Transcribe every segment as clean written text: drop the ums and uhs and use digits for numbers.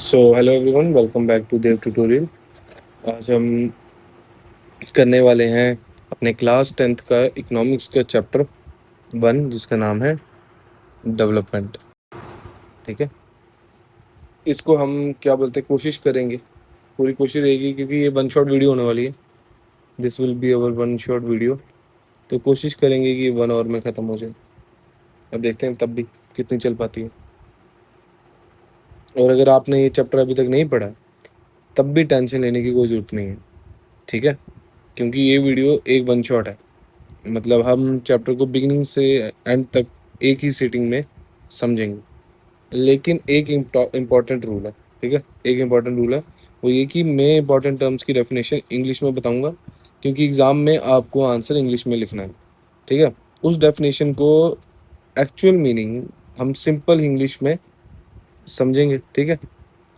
So hello everyone, welcome back to Dev tutorial. आज हम करने वाले हैं अपने क्लास 10th का इकोनॉमिक्स का चैप्टर 1, जिसका नाम है डेवलपमेंट। ठीक है, इसको हम क्या बोलते हैं, कोशिश करेंगे, पूरी कोशिश रहेगी क्योंकि ये वन शॉट वीडियो होने वाली है। This will be our one shot video. तो कोशिश करेंगे कि 1 आवर में ख़त्म हो जाए। अब देखते हैं तब भी कितनी चल पाती है। और अगर आपने ये चैप्टर अभी तक नहीं पढ़ा तब भी टेंशन लेने की कोई ज़रूरत नहीं है। ठीक है, क्योंकि ये वीडियो एक वन शॉट है। मतलब हम चैप्टर को बिगिनिंग से एंड तक एक ही सीटिंग में समझेंगे। लेकिन एक इम्पॉर्टेंट रूल है। ठीक है, एक इम्पॉर्टेंट रूल है, वो ये कि मैं इम्पॉर्टेंट टर्म्स की डेफिनेशन इंग्लिश में बताऊंगा, क्योंकि एग्ज़ाम में आपको आंसर इंग्लिश में लिखना है। ठीक है, उस डेफिनेशन को एक्चुअल मीनिंग हम सिंपल इंग्लिश में समझेंगे। ठीक है,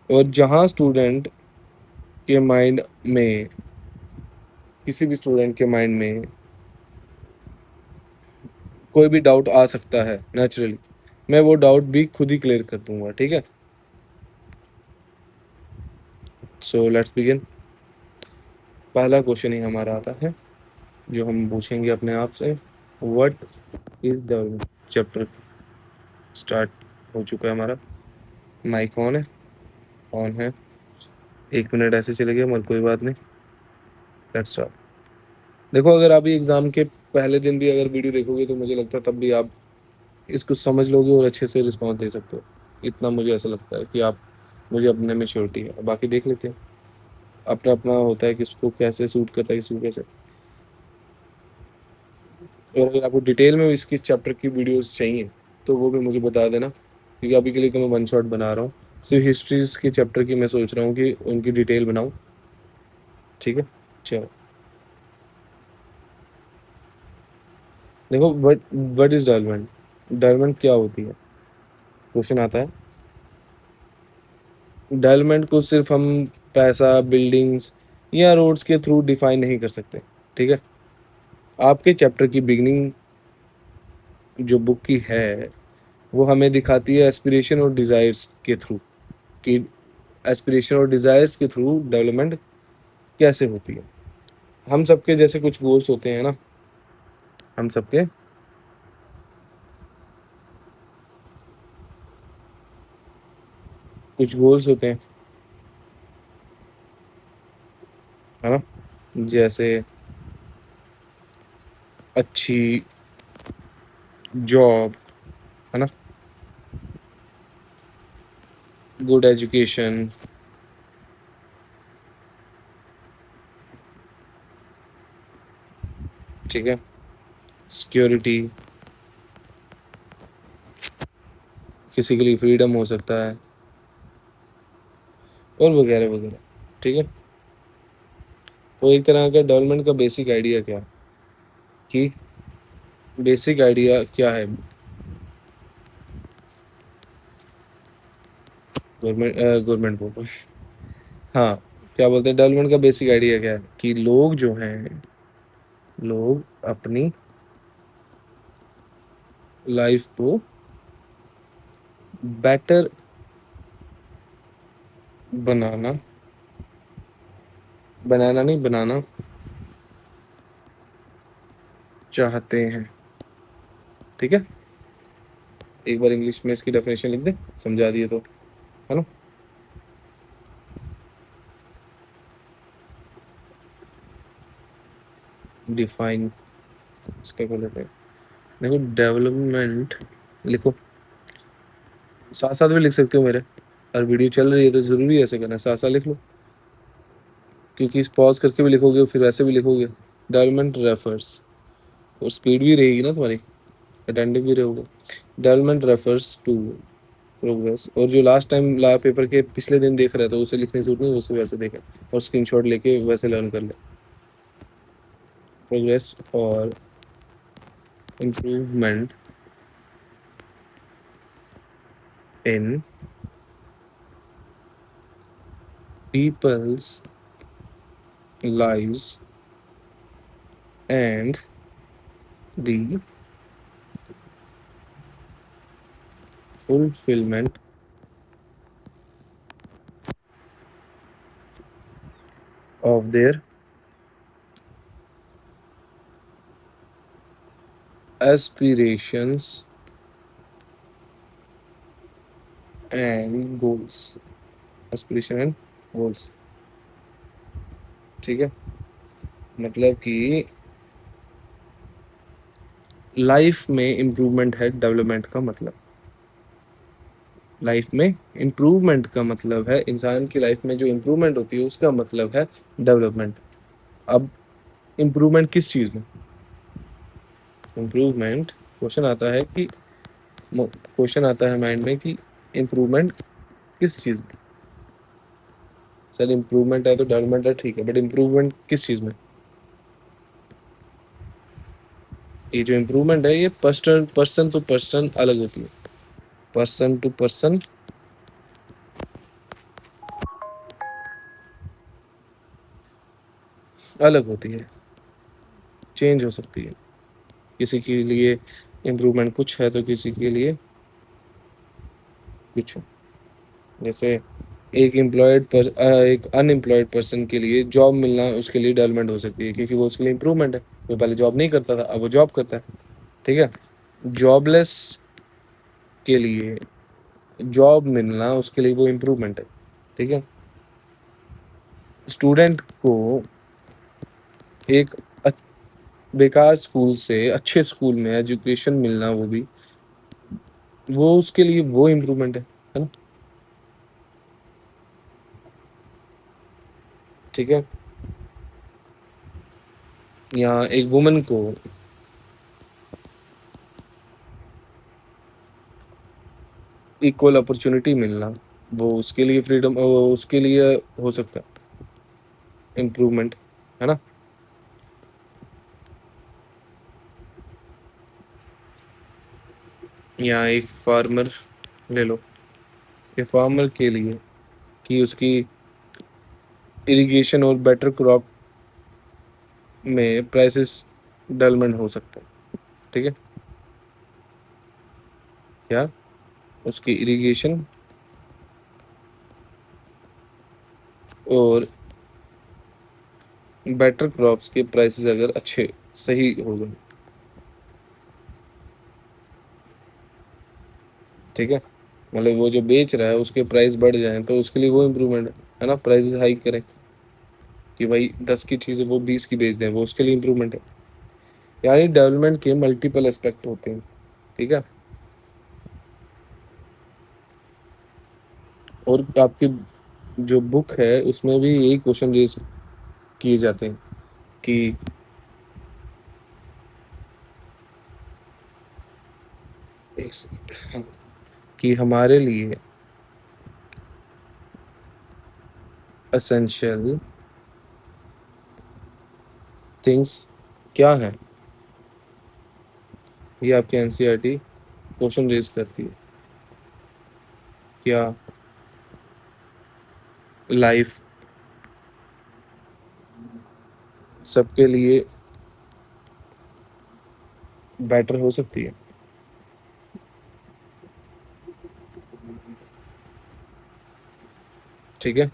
और जहाँ स्टूडेंट के माइंड में, किसी भी स्टूडेंट के माइंड में कोई भी डाउट आ सकता है नेचुरली, मैं वो डाउट भी खुद ही क्लियर कर दूंगा। ठीक है, सो लेट्स बिगिन। पहला क्वेश्चन ही हमारा आता है जो हम पूछेंगे अपने आप से, what is the chapter. Start हो चुका है हमारा। माइक ऑन है? ऑन है। 1 मिनट ऐसे चले गए मगर कोई बात नहीं। Let's start. देखो, अगर आप ये एग्ज़ाम के पहले दिन भी अगर वीडियो देखोगे तो मुझे लगता है तब भी आप इसको समझ लोगे और अच्छे से रिस्पॉन्स दे सकते हो। इतना मुझे ऐसा लगता है कि आप, मुझे अपने में श्योरिटी है। बाकी देख लेते हैं, अपना अपना होता है किसको कैसे सूट करता है, किसको कैसे। और अगर आपको डिटेल में इसकी चैप्टर की वीडियोस चाहिए तो वो भी मुझे बता देना, क्योंकि अभी के लिए तो मैं वन शॉट बना रहा हूँ। सिर्फ हिस्ट्रीज के चैप्टर की मैं सोच रहा हूँ कि उनकी डिटेल बनाऊँ। ठीक है, चलो। देखो, व्हाट इज डेवलपमेंट। डेवलपमेंट क्या होती है, क्वेश्चन आता है। डेवलपमेंट को सिर्फ हम पैसा, बिल्डिंग्स या रोड्स के थ्रू डिफाइन नहीं कर सकते। ठीक है, आपके चैप्टर की बिगनिंग जो बुक की है वो हमें दिखाती है एस्पिरेशन और डिज़ायर्स के थ्रू, कि एस्पिरेशन और डिज़ायर्स के थ्रू डेवलपमेंट कैसे होती है। हम सबके जैसे कुछ गोल्स होते हैं ना, हम सबके कुछ गोल्स होते हैं, है ना। जैसे अच्छी जॉब, है ना, गुड एजुकेशन, ठीक है, सिक्योरिटी, किसी के लिए फ्रीडम हो सकता है, और वगैरह वगैरह। ठीक है, तो एक तरह का डेवलपमेंट का बेसिक आइडिया क्या है, कि बेसिक आइडिया क्या है गवर्नमेंट, गवर्नमेंट बोल रहा हूँ। हाँ, क्या बोलते हैं, डेवलपमेंट का बेसिक आइडिया क्या है, कि लोग जो हैं, लोग अपनी लाइफ को बेटर बनाना, बनाना नहीं, बनाना चाहते हैं। ठीक है, एक बार इंग्लिश में इसकी डेफिनेशन लिख दे, समझा दिए तो, है ना। डिफाइन इसका कर लेते हैं। देखो, डेवलपमेंट लिखो, साथ साथ भी लिख सकते हो मेरे, और वीडियो चल रही है तो ज़रूरी है ऐसे करना, साथ साथ लिख लो, क्योंकि पॉज करके भी लिखोगे फिर वैसे भी लिखोगे। डेवलपमेंट रेफर्स, और स्पीड भी रहेगी ना तुम्हारी, अटेंटिव भी रहोगे। डेवलपमेंट रेफर्स टू प्रोग्रेस, और जो लास्ट टाइम ला पेपर के पिछले दिन देख रहे थे उसे लिखने की जरूरत नहीं, उसे वैसे देखें और स्क्रीनशॉट लेके वैसे लर्न कर ले। प्रोग्रेस और improvement in people's lives and the fulfillment of their aspirations and goals. Aspiration and goals. ठीक है, मतलब कि लाइफ में इम्प्रूवमेंट है डेवलपमेंट का मतलब। लाइफ में इम्प्रूवमेंट का मतलब है, इंसान की लाइफ में जो इम्प्रूवमेंट होती है उसका मतलब है डेवलपमेंट। अब इम्प्रूवमेंट किस चीज़ में? इम्प्रूवमेंट क्वेश्चन आता है कि क्वेश्चन आता है माइंड में कि इम्प्रूवमेंट किस चीज़ में? सर इम्प्रूवमेंट है तो डेवलपमेंट है, ठीक है, बट इम्प्रूवमेंट किस चीज़ में? ये जो इम्प्रूवमेंट है ये पर्सन टू पर्सन अलग होती है। पर्सन टू पर्सन अलग होती है, चेंज हो सकती है। किसी के लिए इम्प्रूवमेंट कुछ है तो किसी के लिए कुछ है। जैसे एक अनएम्प्लॉयड पर्सन के लिए जॉब मिलना उसके लिए डेवलपमेंट हो सकती है, क्योंकि वो उसके लिए इम्प्रूवमेंट है। वो पहले जॉब नहीं करता था, अब वो जॉब करता है। ठीक है, जॉबलेस के लिए जॉब मिलना उसके लिए वो इम्प्रूवमेंट है। ठीक है, स्टूडेंट को एक बेकार स्कूल से अच्छे स्कूल में एजुकेशन मिलना, वो उसके लिए वो इम्प्रूवमेंट है ना? ठीक है, या एक वुमन को इक्वल अपॉर्चुनिटी मिलना, वो उसके लिए फ्रीडम, उसके लिए हो सकता है इम्प्रूवमेंट, है ना? या एक फार्मर ले लो, ये फार्मर के लिए कि उसकी इरिगेशन और बेटर क्रॉप में प्राइसेस डेवलपमेंट हो सकते हैं। ठीक है, या उसकी इरिगेशन और बेटर क्रॉप्स के प्राइसेस अगर अच्छे सही हो गए, ठीक है, मतलब वो जो बेच रहा है उसके प्राइस बढ़ जाएं तो उसके लिए वो इम्प्रूवमेंट है ना? प्राइसेस हाइक करें कि भाई 10 की चीज़ है वो 20 की बेच दें, वो उसके लिए इम्प्रूवमेंट है। यानी डेवलपमेंट के मल्टीपल एस्पेक्ट होते हैं। ठीक है, और आपकी जो बुक है उसमें भी यही क्वेश्चन रेज किए जाते हैं कि एक सेकंड, हाँ, कि हमारे लिए असेंशियल थिंग्स क्या है। ये आपकी एनसीईआरटी क्वेश्चन रेज करती है। क्या लाइफ सबके लिए बेटर हो सकती है? ठीक है,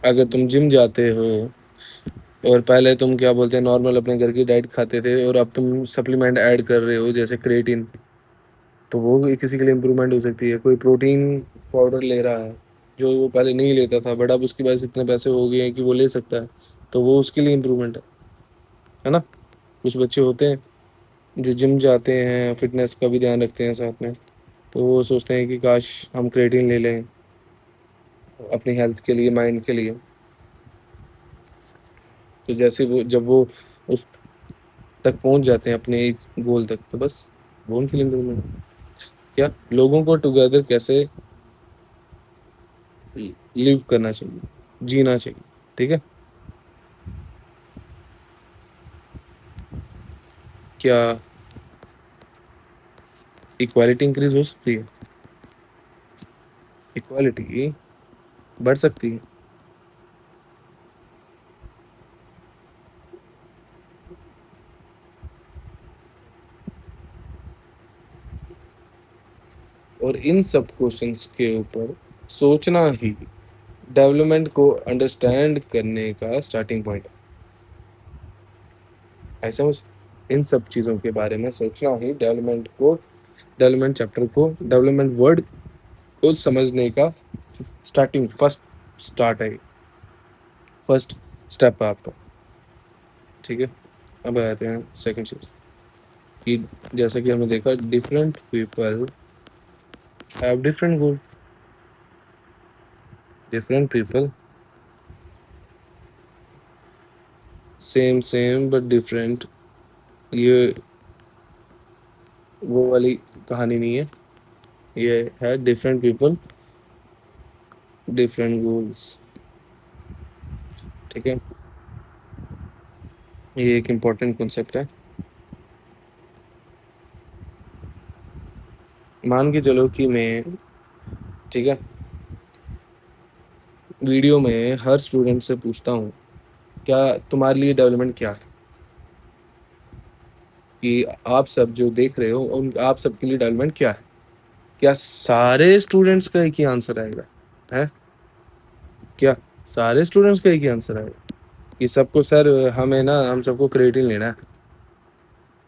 अगर तुम जिम जाते हो और पहले तुम क्या बोलते हैं नॉर्मल अपने घर की डाइट खाते थे और अब तुम सप्लीमेंट ऐड कर रहे हो जैसे क्रिएटिन, तो वो भी किसी के लिए इम्प्रूवमेंट हो सकती है। कोई प्रोटीन पाउडर ले रहा है जो वो पहले नहीं लेता था, बट अब उसके पास इतने पैसे हो गए हैं कि वो ले सकता है, तो वो उसके लिए इम्प्रूवमेंट है ना? कुछ बच्चे होते हैं जो जिम जाते हैं, फिटनेस का भी ध्यान रखते हैं साथ में, तो वो सोचते हैं कि काश हम क्रिएटिन ले लें अपनी हेल्थ के लिए, माइंड के लिए। तो जैसे वो जब वो उस तक पहुंच जाते हैं अपने एक गोल तक, तो बस वो उनके लिए इम्प्रूवमेंट है। क्या लोगों को टुगेदर कैसे लिव करना चाहिए, जीना चाहिए? ठीक है, क्या इक्वालिटी इंक्रीज हो सकती है? इक्वालिटी बढ़ सकती है। और इन सब क्वेश्चंस के ऊपर सोचना ही डेवलपमेंट को अंडरस्टैंड करने का स्टार्टिंग पॉइंट है। ऐसे में इन सब चीज़ों के बारे में सोचना ही डेवलपमेंट चैप्टर को, डेवलपमेंट वर्ड को समझने का फर्स्ट स्टार्ट है, फर्स्ट स्टेप है आपका। ठीक है, अब आते हैं सेकंड चीज कि जैसा कि हमने देखा different people have different goal. Different people same but different, ये वो वाली कहानी नहीं है, ये है डिफरेंट पीपल डिफरेंट गोल्स। ठीक है, ये एक इम्पोर्टेंट कॉन्सेप्ट है। मान के चलो कि मैं, ठीक है, वीडियो में हर स्टूडेंट से पूछता हूँ क्या तुम्हारे लिए डेवलपमेंट क्या है, कि आप सब जो देख रहे हो उन आप सबके लिए डेवलपमेंट क्या है, क्या सारे स्टूडेंट्स का एक ही आंसर आएगा? है क्या सारे स्टूडेंट्स का एक ही आंसर आएगा कि सबको सर हमें ना हम सबको क्रेडिट लेना है,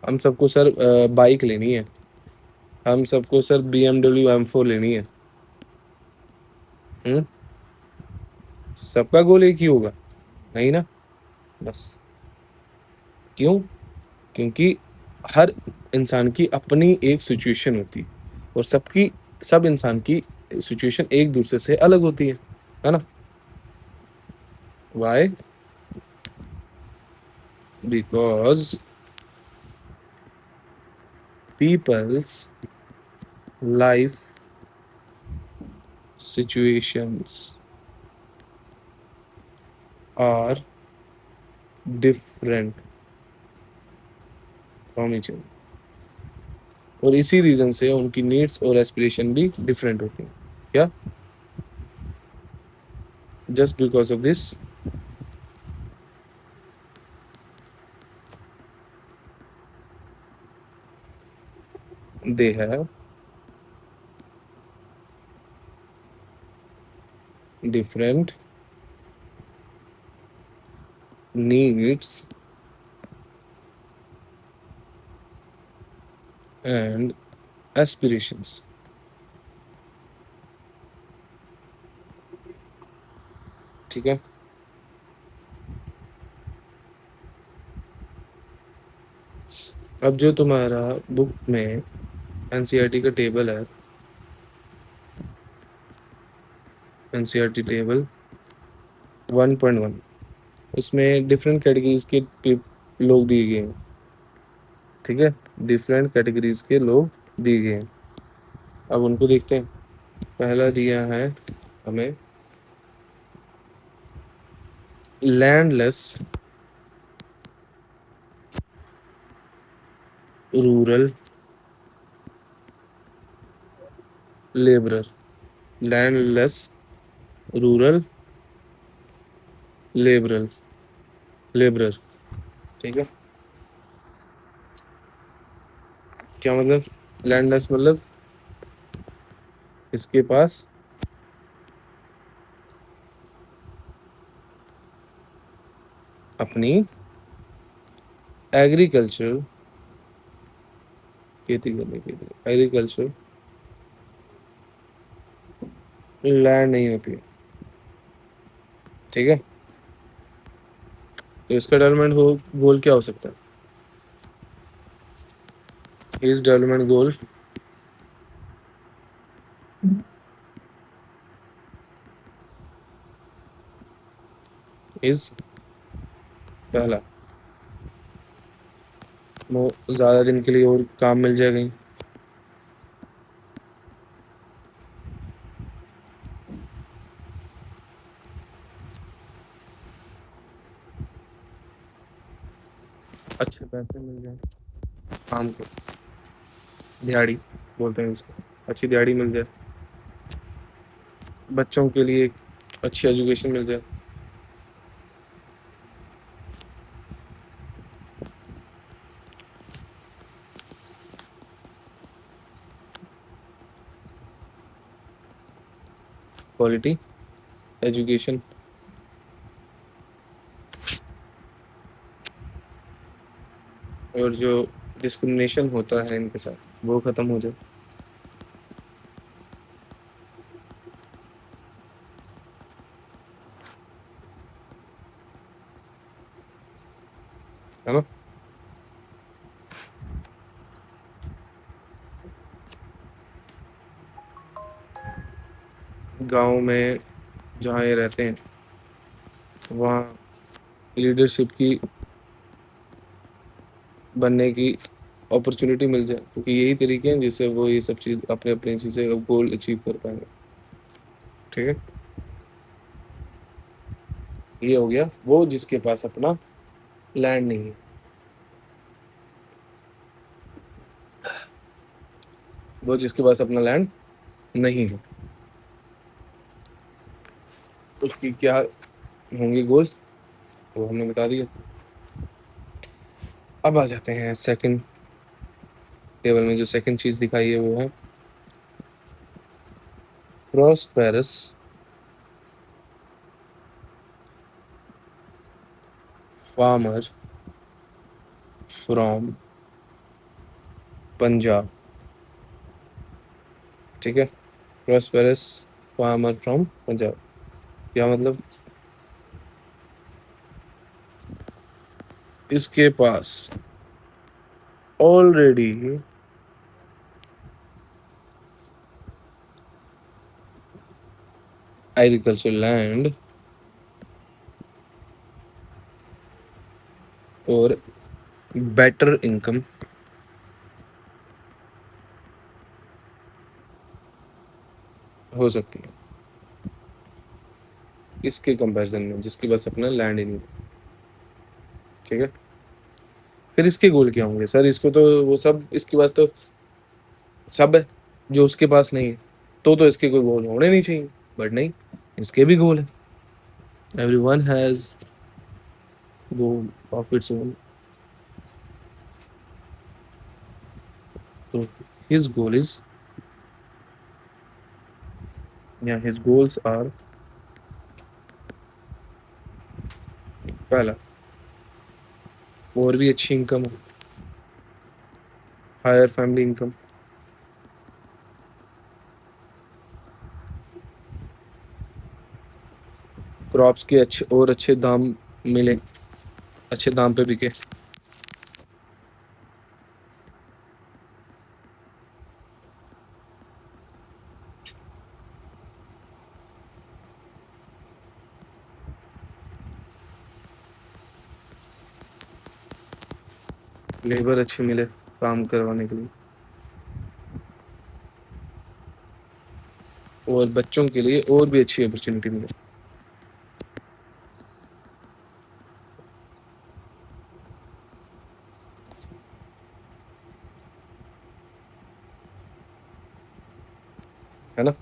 हम सबको सर बाइक लेनी है, हम सबको सर BMW M4 लेनी है? हम्म सबका गोल एक ही होगा? नहीं ना। बस क्यों? क्योंकि हर इंसान की अपनी एक सिचुएशन होती है और सब इंसान की सिचुएशन एक दूसरे से अलग होती है ना? Why? Because people's life situations are different from each other, और इसी रीजन से उनकी नीड्स और एस्पिरेशन भी डिफरेंट होती हैं। क्या? Just because of this they have different needs and aspirations। ठीक है, अब जो तुम्हारा बुक में एनसीईआरटी का टेबल है, एनसीईआरटी टेबल 1.1, उसमें डिफरेंट कैटेगरीज के लोग दिए गए हैं। ठीक है, डिफरेंट कैटेगरीज के लोग दिए गए हैं। अब उनको देखते हैं। पहला दिया है हमें landless rural labourer. Landless rural labourer labourer. ठीक है, क्या मतलब? लैंडलेस मतलब इसके पास अपनी एग्रीकल्चर खेती करने के लिए एग्रीकल्चर लैंड नहीं होती है। ठीक है, तो इसका डेवलपमेंट गोल क्या हो सकता है? इस डेवलपमेंट गोल इज पहला, वो ज़्यादा दिन के लिए और काम मिल जाए कहीं। अच्छे पैसे मिल जाए, काम को दिहाड़ी बोलते हैं उसको, अच्छी दिहाड़ी मिल जाए, बच्चों के लिए अच्छी एजुकेशन मिल जाए। क्वालिटी एजुकेशन और जो डिस्क्रिमिनेशन होता है इनके साथ वो खत्म हो जाए। है ना? गांव में जहाँ ये रहते हैं वहाँ लीडरशिप की बनने की अपॉर्चुनिटी मिल जाए, क्योंकि यही तरीके हैं जिससे वो ये सब चीज़ अपने अपने चीज़ें गोल अचीव कर पाएंगे। ठीक है, ये हो गया वो जिसके पास अपना लैंड नहीं है। वो जिसके पास अपना लैंड नहीं है उसकी क्या होंगे गोल, वो हमने बता दिया। अब आ जाते हैं सेकंड टेबल में। जो सेकंड चीज दिखाई है वो है प्रॉस्पेरस फार्मर फ्रॉम पंजाब। ठीक है, प्रॉस्पेरस फार्मर फ्रॉम पंजाब क्या मतलब? इसके पास ऑलरेडी एग्रीकल्चर लैंड और बेटर इनकम हो सकती है इसके कंपैरिजन में जिसके पास अपना लैंड ही नहीं है। ठीक है, फिर इसके गोल क्या होंगे सर? इसको तो वो सब इसके पास तो सब है जो उसके पास नहीं है, तो इसके कोई गोल होने नहीं चाहिए। बट नहीं, इसके भी गोल है। Everyone has goal of its own. तो हिज गोल इज या हिज गोल्स आर, पहला और भी अच्छी इनकम हो, हायर फैमिली इनकम, क्रॉप्स के अच्छे और अच्छे दाम मिले, अच्छे दाम पे बिके, लेबर अच्छे मिले काम करवाने के लिए, और बच्चों के लिए और भी अच्छी अपॉर्चुनिटी मिले। है ना?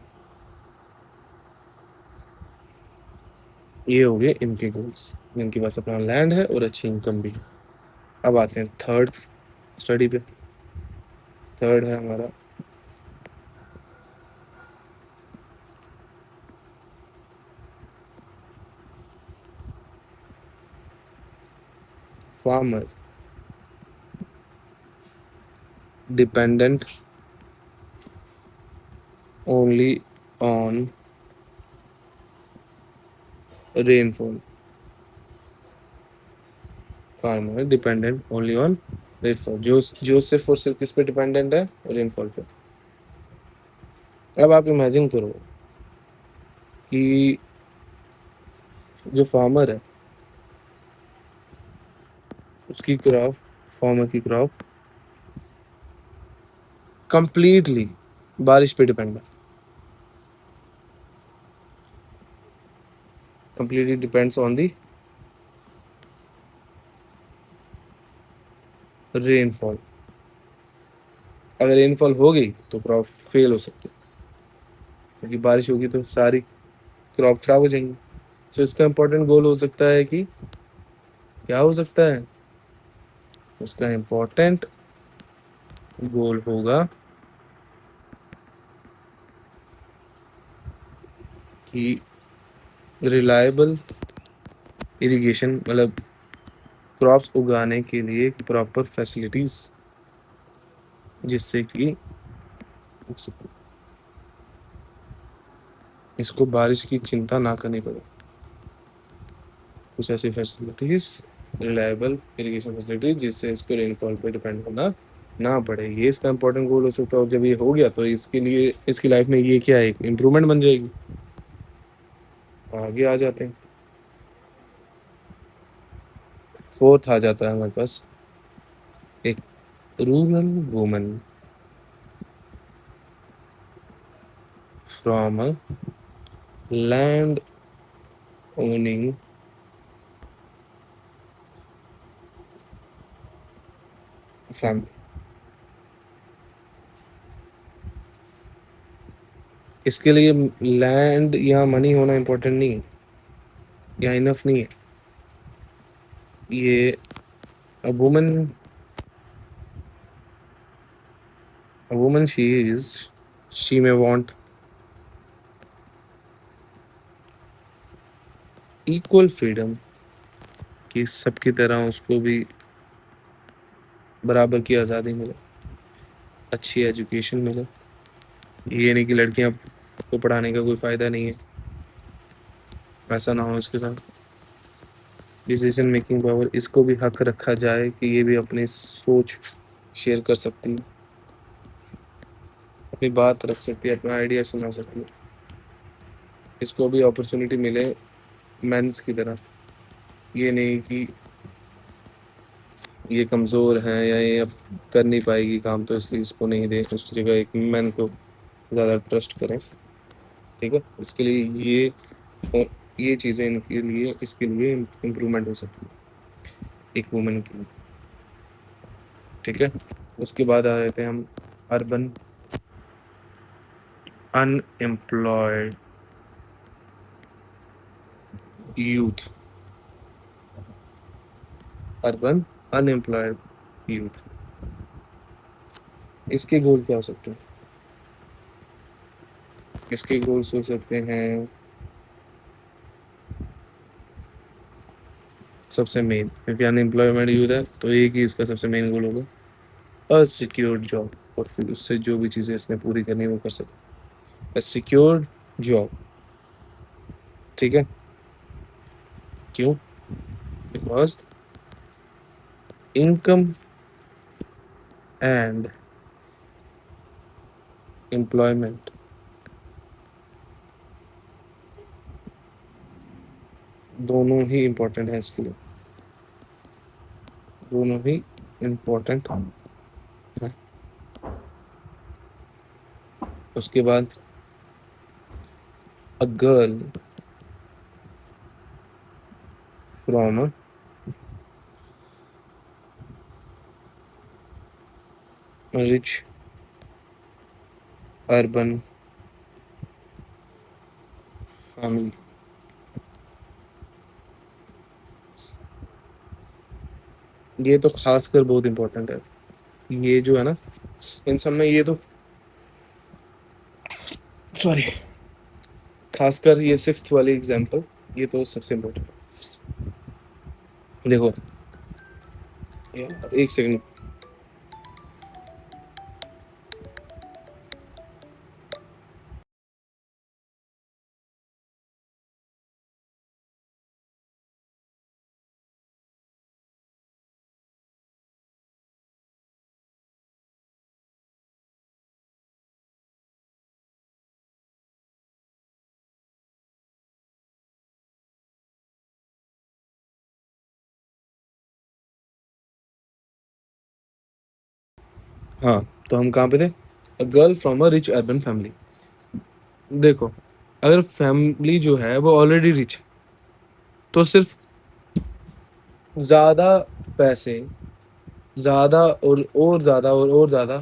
ये हो गए इनके गोल्स, इनके पास अपना लैंड है और अच्छी इनकम भी है। अब आते हैं थर्ड स्टडी पे। थर्ड है हमारा farmer dependent only on rainfall. Farmer dependent only on rainfall, जो जो सिर्फ और सिर्फ किस पे डिपेंडेंट है? रेनफॉल पे। अब आप इमेजिन करो कि जो फार्मर है उसकी क्रॉप, फार्मर की क्रॉप कंप्लीटली बारिश पे डिपेंड है, completely depends on the rainfall. अगर रेनफॉल हो गई तो क्रॉप फेल हो सकती है, क्योंकि बारिश होगी तो सारी क्रॉप खराब हो जाएंगी। तो इसका इम्पोर्टेंट गोल हो सकता है कि क्या हो सकता है? उसका इम्पोर्टेंट गोल होगा कि रिलायबल इरिगेशन मतलब क्रॉप्स उगाने के लिए प्रॉपर फैसिलिटीज, जिससे कि इसको बारिश की चिंता ना करनी पड़े। कुछ ऐसी फैसिलिटीज, रिलायबल इरिगेशन फैसिलिटीज, जिससे इसको रेनफॉल पे डिपेंड करना ना पड़े। ये इसका इंपॉर्टेंट गोल हो सकता है। और जब ये हो गया तो इसके लिए इसकी लाइफ में ये क्या है, एक इम्प्रूवमेंट बन जाएगी। आगे आ जाते हैं, फोर्थ आ जाता है हमारे पास, एक rural woman from a land owning family. इसके लिए लैंड या मनी होना इम्पोर्टेंट नहीं है, या इनफ नहीं है। ये a woman a woman she may want equal freedom, कि सबकी तरह उसको भी बराबर की आज़ादी मिले, अच्छी एजुकेशन मिले। ये नहीं कि लड़कियां को पढ़ाने का कोई फ़ायदा नहीं है, ऐसा ना हो इसके साथ। डिसीजन मेकिंग पावर, इसको भी हक रखा जाए कि ये भी अपनी सोच शेयर कर सकती है, अपनी बात रख सकती है, अपना आइडिया सुना सकती है। इसको भी अपॉर्चुनिटी मिले मेंस की तरह। ये नहीं कि ये कमज़ोर है या ये अब कर नहीं पाएगी काम, तो इसलिए इसको नहीं दे, उसकी जगह एक मैन को ज़्यादा ट्रस्ट करें। ठीक है, इसके लिए ये चीज़ें इनके लिए इसके लिए इम्प्रूवमेंट हो सकती है एक वुमेन के लिए। ठीक है, उसके बाद आ जाते हैं हम urban unemployed youth. Urban unemployed youth, इसके गोल क्या हो सकते हैं? इसके गोल्स हो सकते हैं, सबसे मेन, क्योंकि अनएम्प्लॉयमेंट यूथ है तो एक ही इसका सबसे मेन गोल होगा असिक्योर्ड जॉब। और फिर उससे जो भी चीज़ें इसने पूरी करनी है वो कर सकते। सिक्योर्ड जॉब, ठीक है। क्यों? बिकॉज इनकम एंड एम्प्लॉयमेंट दोनों ही इम्पोर्टेंट है इसके लिए, दोनों ही इम्पोर्टेंट है। उसके बाद a girl from a rich urban family, ये तो खासकर बहुत इम्पोर्टेंट है। ये जो है ना, इन सब में ये तो सॉरी, खासकर ये सिक्स्थ वाली एग्जांपल, ये तो सबसे इम्पोर्टेंट है। देखो यार, एक सेकंड। हाँ, तो हम कहाँ पे थे? A girl from a rich urban family. देखो, अगर फैमिली जो है वो ऑलरेडी रिच है, तो सिर्फ ज़्यादा पैसे, ज़्यादा और ज़्यादा और ज़्यादा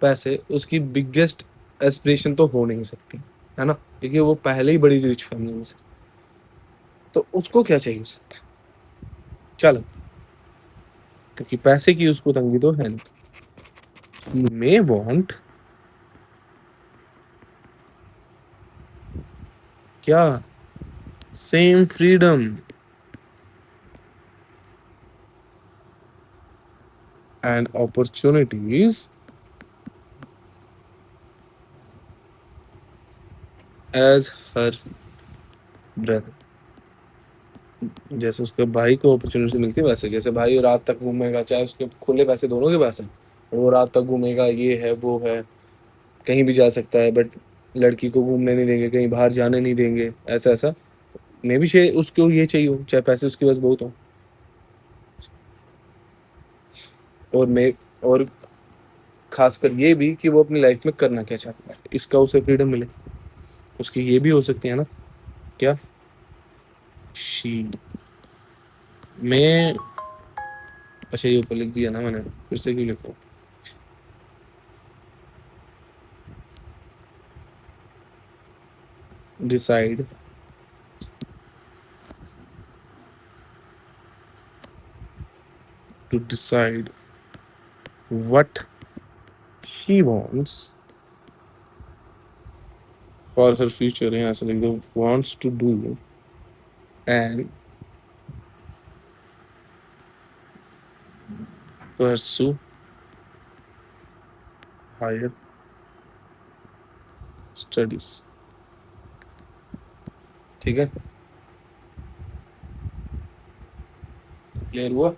पैसे उसकी बिगेस्ट एस्पिरेशन तो हो नहीं सकती, है ना, क्योंकि वो पहले ही बड़ी रिच फैमिली में से। तो उसको क्या चाहिए हो सकता है, क्या लगता है? क्योंकि पैसे की उसको तंगी तो है नहीं। मे वॉन्ट क्या, same freedom and opportunities as her brother. जैसे उसके भाई को अपॉर्चुनिटी मिलती है वैसे, जैसे भाई रात तक घूमेगा, चाहे उसके खुले पैसे दोनों के पास है, वो रात तक घूमेगा, ये है वो है, कहीं भी जा सकता है, बट लड़की को घूमने नहीं देंगे, कहीं बाहर जाने नहीं देंगे, ऐसा ऐसा। मे भी शायद उसको ये चाहिए हो, चाहे पैसे उसके पास बहुत हो। और मैं और खासकर ये भी कि वो अपनी लाइफ में करना क्या चाहता है, इसका उसे फ्रीडम मिले। उसकी ये भी हो सकती है ना, क्या शी मैं, अच्छा ये ऊपर लिख दिया ना मैंने, फिर से क्यों लिखूं? Decide to decide what she wants for her future, यहाँ से लिख दो wants to do and pursue higher studies। ठीक है, क्लियर हुआ?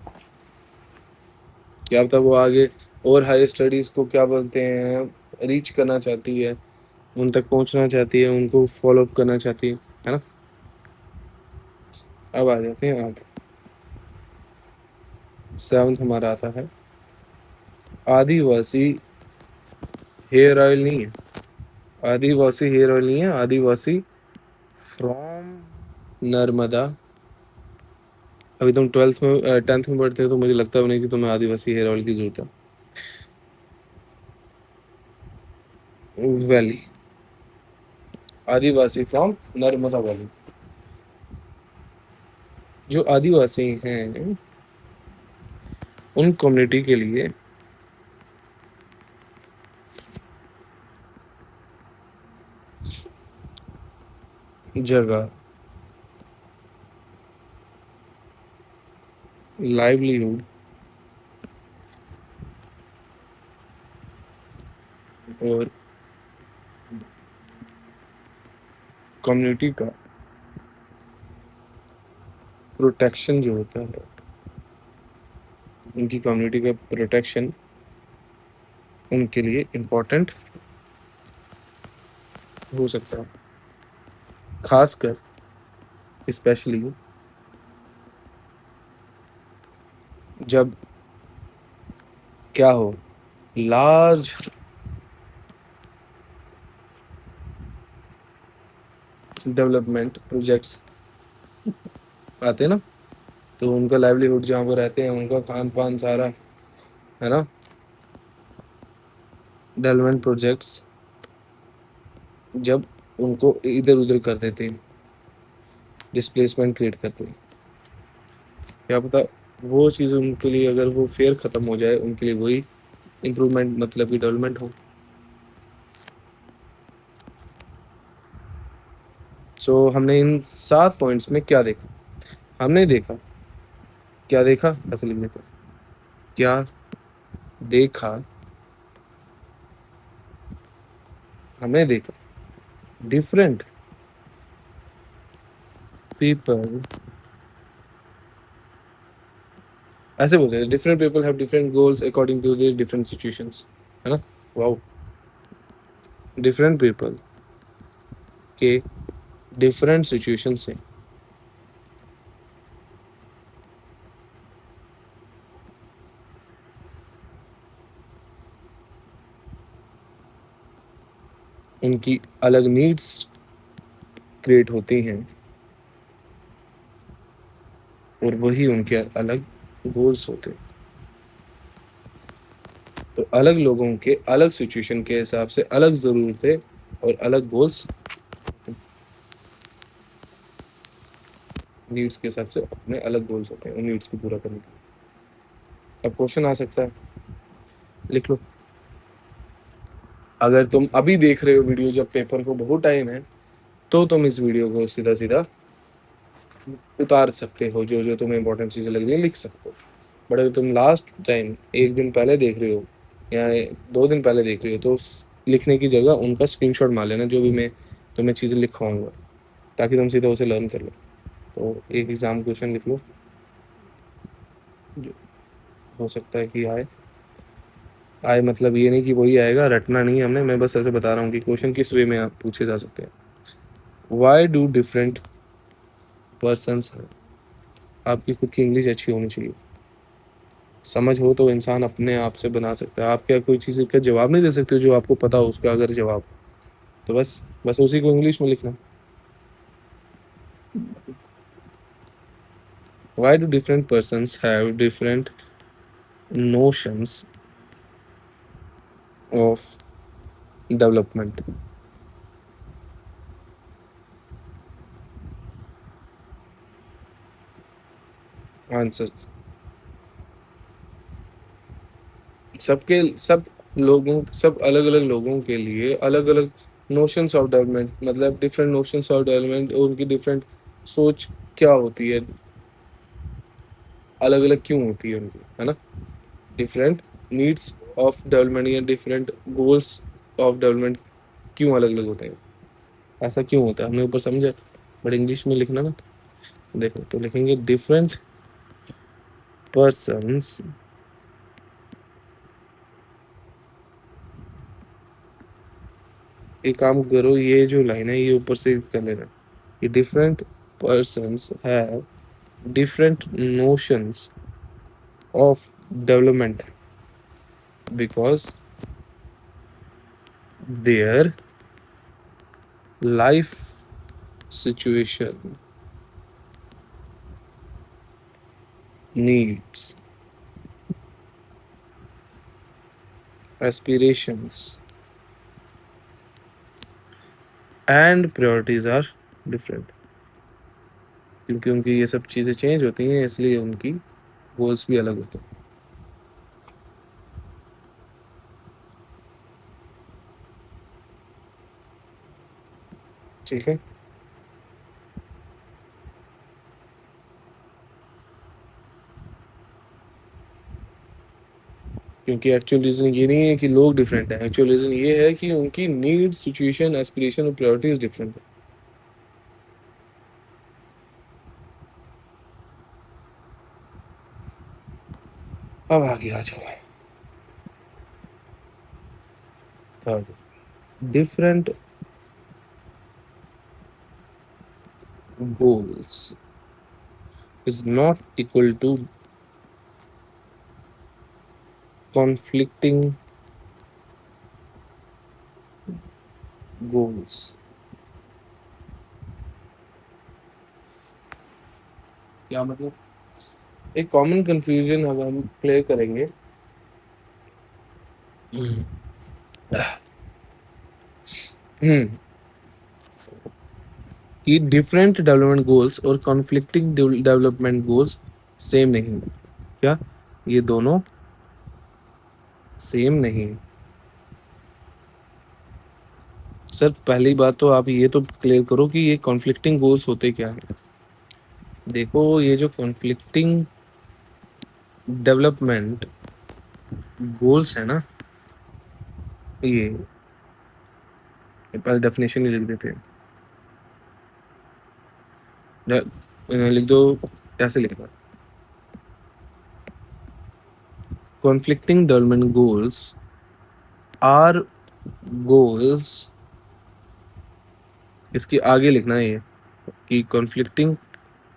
क्या पता वो आगे और हायर स्टडीज को क्या बोलते हैं, रीच करना चाहती है, उन तक पहुंचना चाहती है, उनको फॉलो अप करना चाहती है ना। अब आ जाते हैं आप, सेवंथ हमारा आता है आदिवासी हेयर ऑयल नहीं है, आदिवासी हेयर ऑयल नहीं है, आदिवासी फ्रॉम नर्मदा। अभी तुम 12th में 10th में पढ़ते हो, तो मुझे लगता नहीं कि तुम्हें आदिवासी हेयर ऑयल की जरूरत है। Valley, Adivasi from Narmada valley. जो आदिवासी हैं उन कम्युनिटी के लिए जगह, लाइवलीहुड और कम्युनिटी का प्रोटेक्शन जो होता है, उनकी कम्युनिटी का प्रोटेक्शन उनके लिए इम्पोर्टेंट हो सकता है, खासकर स्पेशली जब क्या हो, लार्ज डेवलपमेंट प्रोजेक्ट्स आते हैं ना, तो उनका लाइवलीहुड जहाँ पर रहते हैं, उनका खान पान सारा, है ना, डेवलपमेंट प्रोजेक्ट्स जब उनको इधर उधर कर देते हैं, डिस्प्लेसमेंट क्रिएट करते हैं, क्या पता वो चीज़ उनके लिए अगर वो फेयर ख़त्म हो जाए, उनके लिए वही इम्प्रूवमेंट मतलब कि डेवलपमेंट हो। सो हमने इन 7 पॉइंट्स में क्या देखा, हमने देखा, क्या देखा असल में, तो क्या देखा, हमने देखा डिफरेंट पीपल, ऐसे बोलते हैं different people have different goals according to their different situations, है ना। वाओ, डिफरेंट पीपल के डिफरेंट सिचुएशन से उनकी अलग नीड्स क्रिएट होती हैं और वही उनके अलग गोल्स होते हैं। तो अलग लोगों के अलग सिचुएशन के हिसाब से अलग ज़रूरतें और अलग गोल्स, नीड्स के हिसाब से अपने अलग गोल्स होते हैं, उन नीड्स को पूरा करने के। अब क्वेश्चन आ सकता है, लिख लो। अगर तुम अभी देख रहे हो वीडियो जब पेपर को बहुत टाइम है, तो तुम इस वीडियो को सीधा सीधा उतार सकते हो, जो जो तुम्हें इंपॉर्टेंट चीज़ें लग रही है लिख सकते हो। बट अगर तुम लास्ट टाइम एक दिन पहले देख रहे हो या 2 दिन पहले देख रहे हो, तो लिखने की जगह उनका स्क्रीनशॉट मार लेना, जो भी मैं तुम्हें चीज़ें लिखवाऊंगा, ताकि तुम सीधा उसे लर्न कर लो। तो एक एग्जाम क्वेश्चन लिख लो, जो हो सकता है कि आए। आए मतलब ये नहीं कि वही आएगा, रटना नहीं है हमने, मैं बस ऐसे बता रहा हूँ कि क्वेश्चन किस वे में आप पूछे जा सकते हैं। वाई डू डिफरेंट पर्सन है। आपकी खुद की इंग्लिश अच्छी होनी चाहिए, समझ हो तो इंसान अपने आप से बना सकता है। आप क्या कोई चीज़ का जवाब नहीं दे सकते जो आपको पता हो उसका अगर जवाब, तो बस बस उसी को इंग्लिश में लिखना। Why do different person have different notions of development. Answer. सबके सब लोगों, सब अलग अलग लोगों के लिए अलग अलग नोशंस ऑफ डेवलपमेंट, मतलब डिफरेंट नोशंस ऑफ डेवलपमेंट, और उनकी डिफरेंट सोच क्या होती है, अलग अलग क्यों होती है उनकी, है ना। डिफरेंट नीड्स ऑफ डेवलपमेंट या डिफरेंट गोल्स ऑफ डेवलपमेंट क्यों अलग अलग होते हैं, ऐसा क्यों होता है, हमने ऊपर समझा। बट इंग्लिश में लिखना ना, देखो तो लिखेंगे डिफरेंट पर्सन्स, एक काम करो, ये जो लाइन है ये ऊपर से कर लेना, कि different persons have different notions of development because their life situation, needs, aspirations and priorities are different। क्योंकि उनकी ये सब चीज़ें चेंज होती हैं, इसलिए उनकी गोल्स भी अलग होते हैं। ठीक है। क्योंकि एक्चुअल रीज़न ये नहीं है कि लोग डिफरेंट हैं, एक्चुअल रीज़न ये है कि उनकी नीड, सिचुएशन, एस्पिरेशन और प्रायोरिटीज डिफरेंट है। अब आगे आ जाओ। Third, different goals is not equal to conflicting goals। क्या मतलब, एक कॉमन कंफ्यूजन अब हम क्लियर करेंगे। हम्म कि डिफरेंट डेवलपमेंट गोल्स और कॉन्फ्लिक्टिंग डेवलपमेंट गोल्स सेम नहीं है। क्या ये दोनों सेम नहीं है? सर पहली बात तो आप ये तो क्लियर करो कि ये कॉन्फ्लिक्टिंग गोल्स होते क्या है। देखो ये जो कॉन्फ्लिक्टिंग डेवलपमेंट गोल्स है ना, ये पहले डेफिनेशन ही लिख देते हैं। लिख दो, कैसे लिखना। Conflicting development goals are goals, इसके आगे लिखना है ये, कि conflicting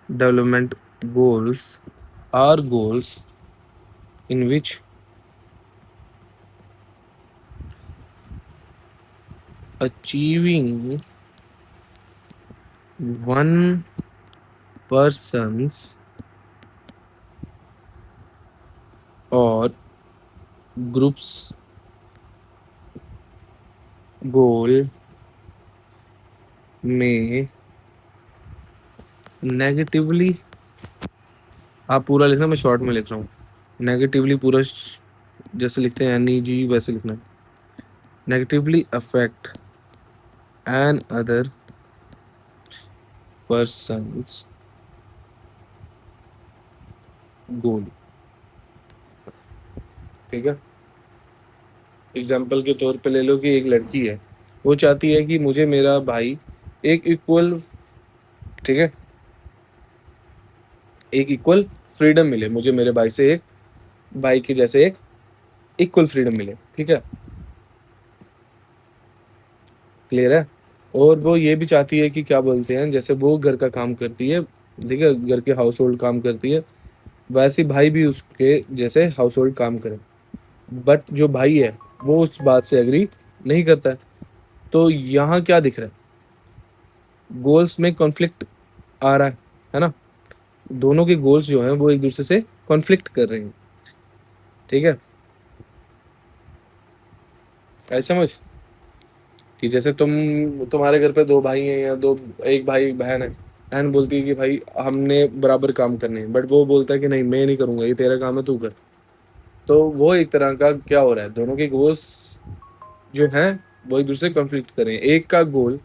development goals are goals in which achieving one person's और ग्रुप्स गोल में नेगेटिवली, आप पूरा लिखना, मैं शॉर्ट में लिख रहा हूँ। नेगेटिवली पूरा जैसे लिखते हैं NEG वैसे लिखना। Negatively affect another persons goal, ठीक है। एग्जाम्पल के तौर पे ले लो कि एक लड़की है, वो चाहती है कि मुझे मेरा भाई एक इक्वल, ठीक है, एक इक्वल फ्रीडम मिले, मुझे मेरे भाई से एक भाई के जैसे एक इक्वल फ्रीडम मिले, ठीक है, क्लियर है। और वो ये भी चाहती है कि क्या बोलते हैं, जैसे वो घर का काम करती है, ठीक है, घर के हाउस होल्ड काम करती है, वैसे भाई भी उसके जैसे हाउस होल्ड काम करे। बट जो भाई है वो उस बात से एग्री नहीं करता है। तो यहाँ क्या दिख रहा है, गोल्स में कॉन्फ्लिक्ट आ रहा है ना। दोनों के गोल्स जो हैं वो एक दूसरे से कॉन्फ्लिक्ट कर रहे हैं, ठीक है। ऐसे समझ कि जैसे तुम्हारे घर पे दो भाई हैं या दो, एक भाई एक बहन है, बहन बोलती है कि भाई हमने बराबर काम करने हैं, बट वो बोलता है कि नहीं मैं नहीं करूंगा, ये तेरा काम है तू कर। तो वो एक तरह का क्या हो रहा है, दोनों के गोल्स जो हैं वो एक दूसरे कॉन्फ्लिक्ट कर रहे हैं। एक का goal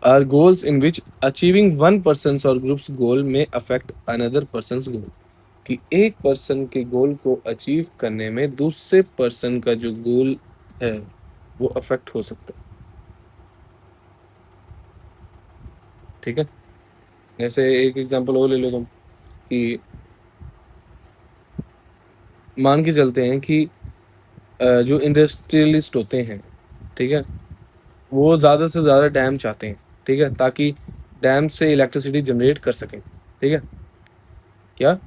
are goals in which achieving one person और ग्रुप्स गोल में अफेक्ट अनदर पर्सन गोल, कि एक पर्सन के गोल को अचीव करने में दूसरे पर्सन का जो गोल है वो अफेक्ट हो सकता है, ठीक है। जैसे एक एग्जांपल और ले लो तुम, कि मान के चलते हैं कि जो इंडस्ट्रियलिस्ट होते हैं, ठीक है, वो ज़्यादा से ज़्यादा डैम चाहते हैं, ठीक है, ताकि डैम से इलेक्ट्रिसिटी जनरेट कर सकें, ठीक है। क्या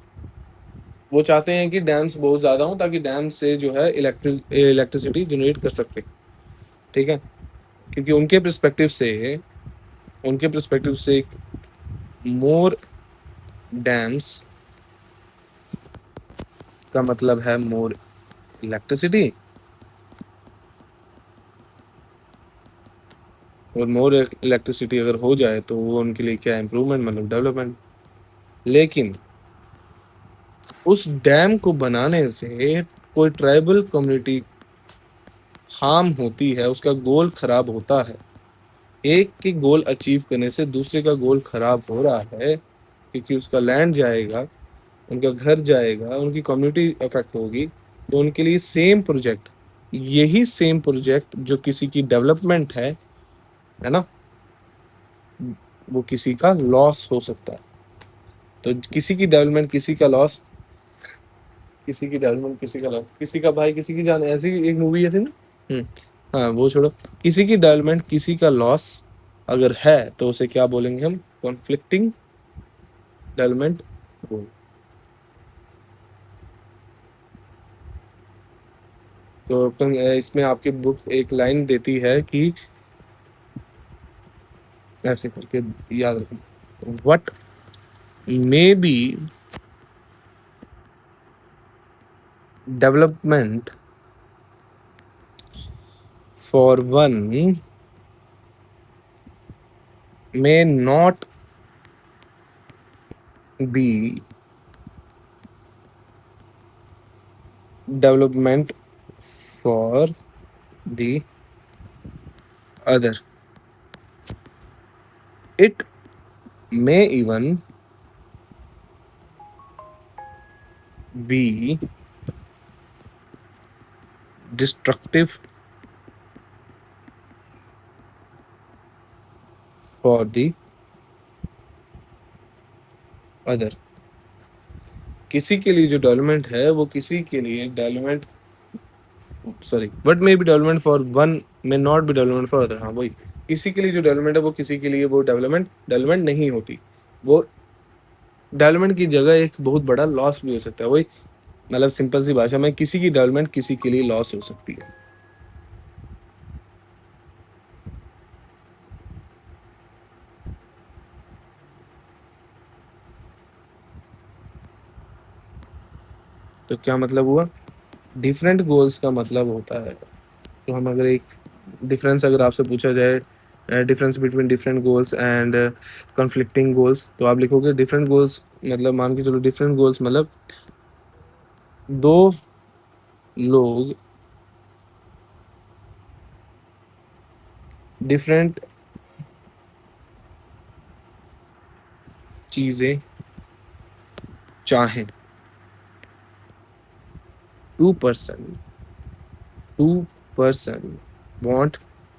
वो चाहते हैं कि डैम्स बहुत ज़्यादा हों ताकि डैम से जो है इलेक्ट्रिसिटी जनरेट कर सकते, ठीक है। क्योंकि उनके पर्सपेक्टिव से मोर डैम्स का मतलब है मोर इलेक्ट्रिसिटी, और मोर इलेक्ट्रिसिटी अगर हो जाए तो वो उनके लिए क्या इम्प्रूवमेंट, मतलब डेवलपमेंट। लेकिन उस डैम को बनाने से कोई ट्राइबल कम्युनिटी हार्म होती है, उसका गोल खराब होता है। एक के गोल अचीव करने से दूसरे का गोल खराब हो रहा है, क्योंकि उसका लैंड जाएगा, उनका घर जाएगा, उनकी कम्युनिटी अफेक्ट होगी। तो उनके लिए सेम प्रोजेक्ट, यही सेम प्रोजेक्ट जो किसी की डेवलपमेंट है ना, वो किसी का लॉस हो सकता है। तो किसी की डेवलपमेंट किसी का लॉस, किसी की डेवलपमेंट किसी का लॉस, किसी का भाई किसी की जान, ऐसी एक मूवी है थी ना। हम्म, हाँ वो छोड़ो, किसी की डेवलपमेंट किसी का लॉस अगर है तो उसे क्या बोलेंगे हम, कॉन्फ्लिक्टिंग डेवलपमेंट गोल। तो इसमें आपकी बुक एक लाइन देती है कि ऐसे करके याद रखो, what may be development for one may not be development for the other. It may even be destructive for the other. किसी के लिए जो डेवलपमेंट है वो किसी के लिए development, sorry, what may be development for one may not be development for other. हाँ वही, किसी के लिए जो डेवलपमेंट है वो किसी के लिए वो डेवलपमेंट डेवलपमेंट नहीं होती, वो डेवलपमेंट की जगह एक बहुत बड़ा लॉस भी हो सकता है। वही, मतलब सिंपल सी भाषा में, किसी की डेवलपमेंट किसी के लिए लॉस हो सकती है। तो क्या मतलब हुआ, डिफरेंट गोल्स का मतलब होता है, तो हम अगर एक डिफरेंस अगर आपसे पूछा जाए, difference between different goals and conflicting goals, तो आप लिखोगे डिफरेंट गोल्स मतलब, मान के चलो डिफरेंट गोल्स मतलब दो लोग डिफरेंट चीज़ें चाहें, 2% 2% want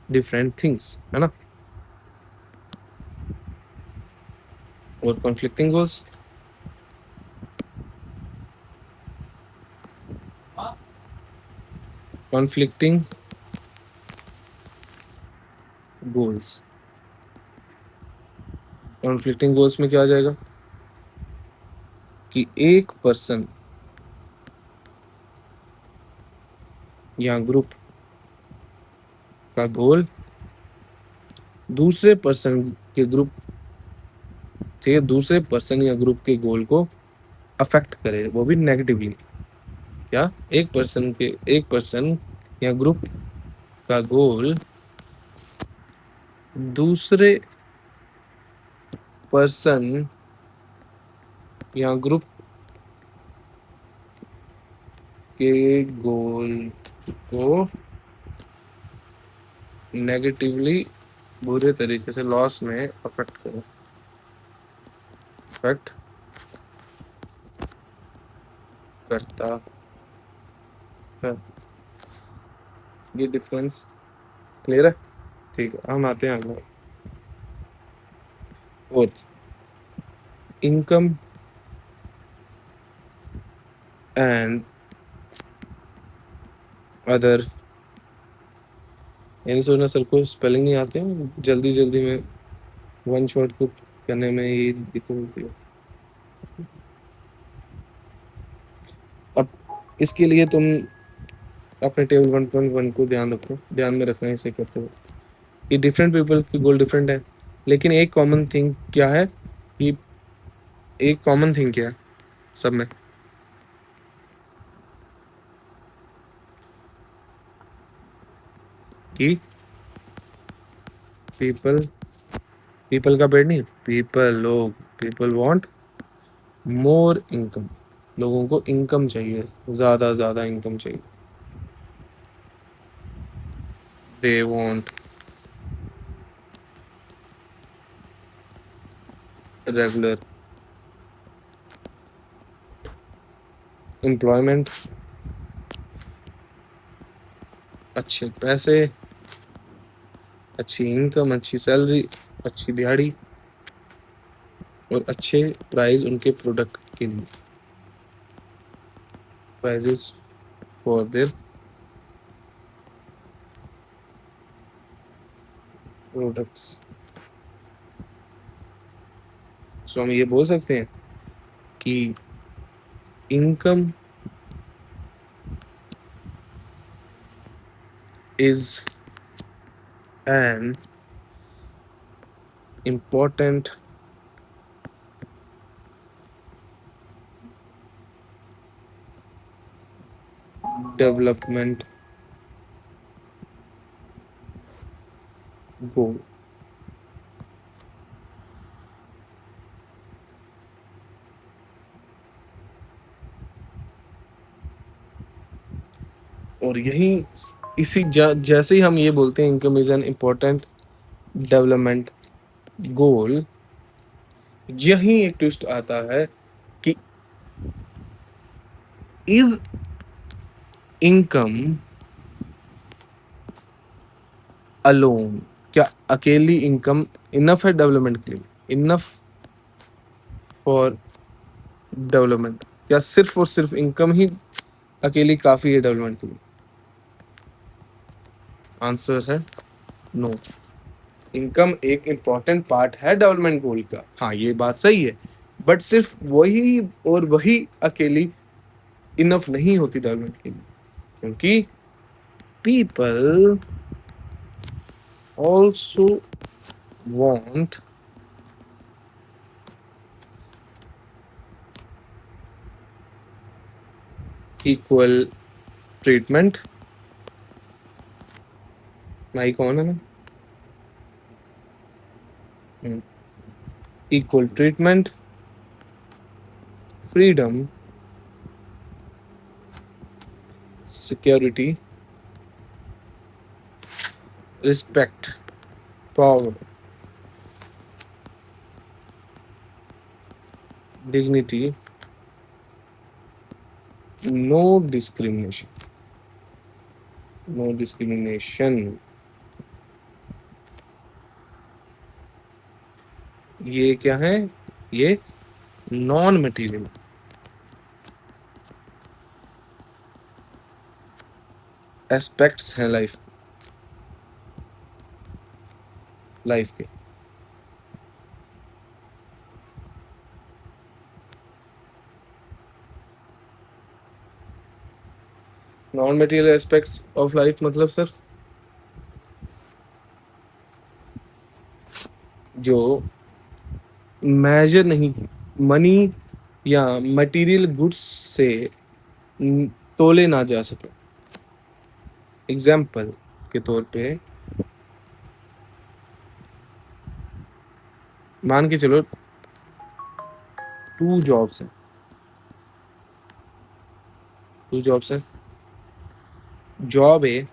different things, है ना? और conflicting goals, conflicting goals, conflicting goals में क्या आ जाएगा कि एक पर्सन या ग्रुप का गोल दूसरे पर्सन के ग्रुप थे, दूसरे पर्सन या ग्रुप के गोल को अफेक्ट करे, वो भी नेगेटिवली। क्या एक पर्सन या ग्रुप का गोल दूसरे पर्सन या ग्रुप के गोल को नेगेटिवली, बुरे तरीके से लॉस में अफेक्ट करे, अफेक्ट करता है। ये डिफरेंस क्लियर है? ठीक है, हम आते हैं अगला। Fourth, income and other. यानी सोचना सर को स्पेलिंग नहीं आते हैं, जल्दी जल्दी में वन शॉट को करने में ये दिक्कत होती है। अब इसके लिए तुम अपने टेबल 1.1 को ध्यान में रखना है इसे करते हुए कि डिफरेंट पीपल की गोल डिफरेंट है, लेकिन एक कॉमन थिंग क्या है कि एक कॉमन थिंग क्या है सब में कि पीपल का पेड़ नहीं, पीपल वांट मोर इनकम। लोगों को इनकम चाहिए, ज्यादा इनकम चाहिए। दे वांट रेगुलर एम्प्लॉयमेंट, अच्छे पैसे, अच्छी इनकम, अच्छी सैलरी, अच्छी दिहाड़ी और अच्छे प्राइस उनके प्रोडक्ट के लिए, प्राइजेस फॉर देयर प्रोडक्ट्स। सो हम ये बोल सकते हैं कि income is an important development goal। और यही जैसे ही हम ये बोलते हैं income is an important development goal, यही एक ट्विस्ट आता है कि इज इनकम अलोन, क्या अकेली इनकम इनफ है डेवलपमेंट के लिए, इनफ फॉर डेवलपमेंट? क्या सिर्फ और सिर्फ इनकम ही अकेली काफी है डेवलपमेंट के लिए? आंसर है नो। इनकम एक इम्पॉर्टेंट पार्ट है डेवलपमेंट गोल का, हाँ ये बात सही है, बट सिर्फ वही और वही अकेली इनफ नहीं होती डेवलपमेंट के लिए, क्योंकि people also want equal treatment. माई कौन है ना? Equal treatment, freedom, security, respect, power, dignity no discrimination, no discrimination. ये क्या है? ये नॉन मटेरियल एस्पेक्ट्स हैं लाइफ के। Non material aspects of life मतलब सर, जो मेजर नहीं, मनी या मटेरियल गुड्स से तोले ना जा सके। एग्जाम्पल के तौर पे मान के चलो 2 जॉब्स हैं, 2 जॉब्स हैं। जॉब ए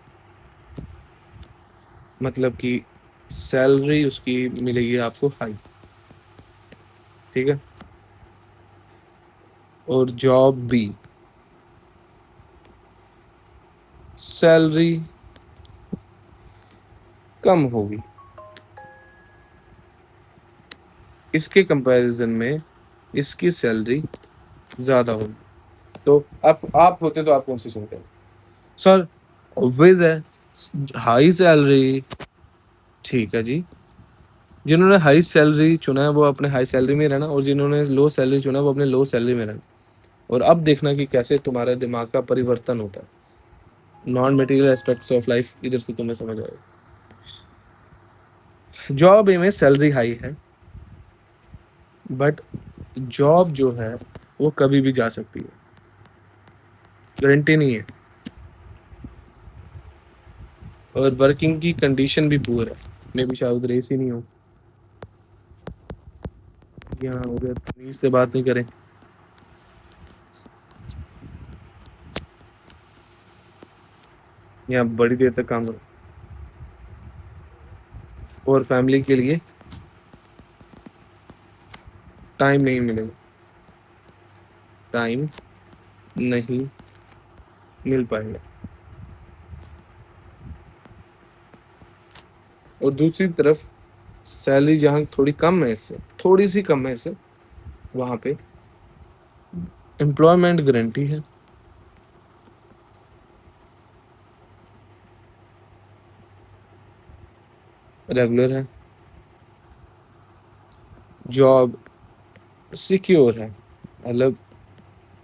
मतलब कि सैलरी उसकी मिलेगी आपको हाई, ठीक है। और जॉब बी सैलरी कम होगी, इसके कंपैरिजन में इसकी सैलरी ज़्यादा होगी। तो आप होते तो आप कौन सी चुनते हैं सर? ऑब्वियस है, हाई सैलरी। ठीक है जी, जिन्होंने हाई सैलरी चुना है वो अपने हाई सैलरी में रहना, और जिन्होंने लो सैलरी चुना है वो अपने लो सैलरी में रहना। और अब देखना कि कैसे तुम्हारे दिमाग का परिवर्तन होता है। Non material aspects of life इधर से तुम्हें समझ आएगा। जॉब में सैलरी हाई है, बट जॉब जो है वो कभी भी जा सकती है, गारंटी नहीं है। और वर्किंग की कंडीशन भी पुअर है, मैं भी शायद रेस ही नहीं हूँ। यहाँ उधर तमीज से बात नहीं करें। यहाँ बड़ी देर तक काम करो और फैमिली के लिए टाइम नहीं मिलेगा, टाइम नहीं मिल पाएगा। और दूसरी तरफ सैलरी जहाँ थोड़ी कम है, इससे थोड़ी सी कम है इससे, वहाँ पे एम्प्लॉयमेंट गारंटी है, रेगुलर है, जॉब सिक्योर है, मतलब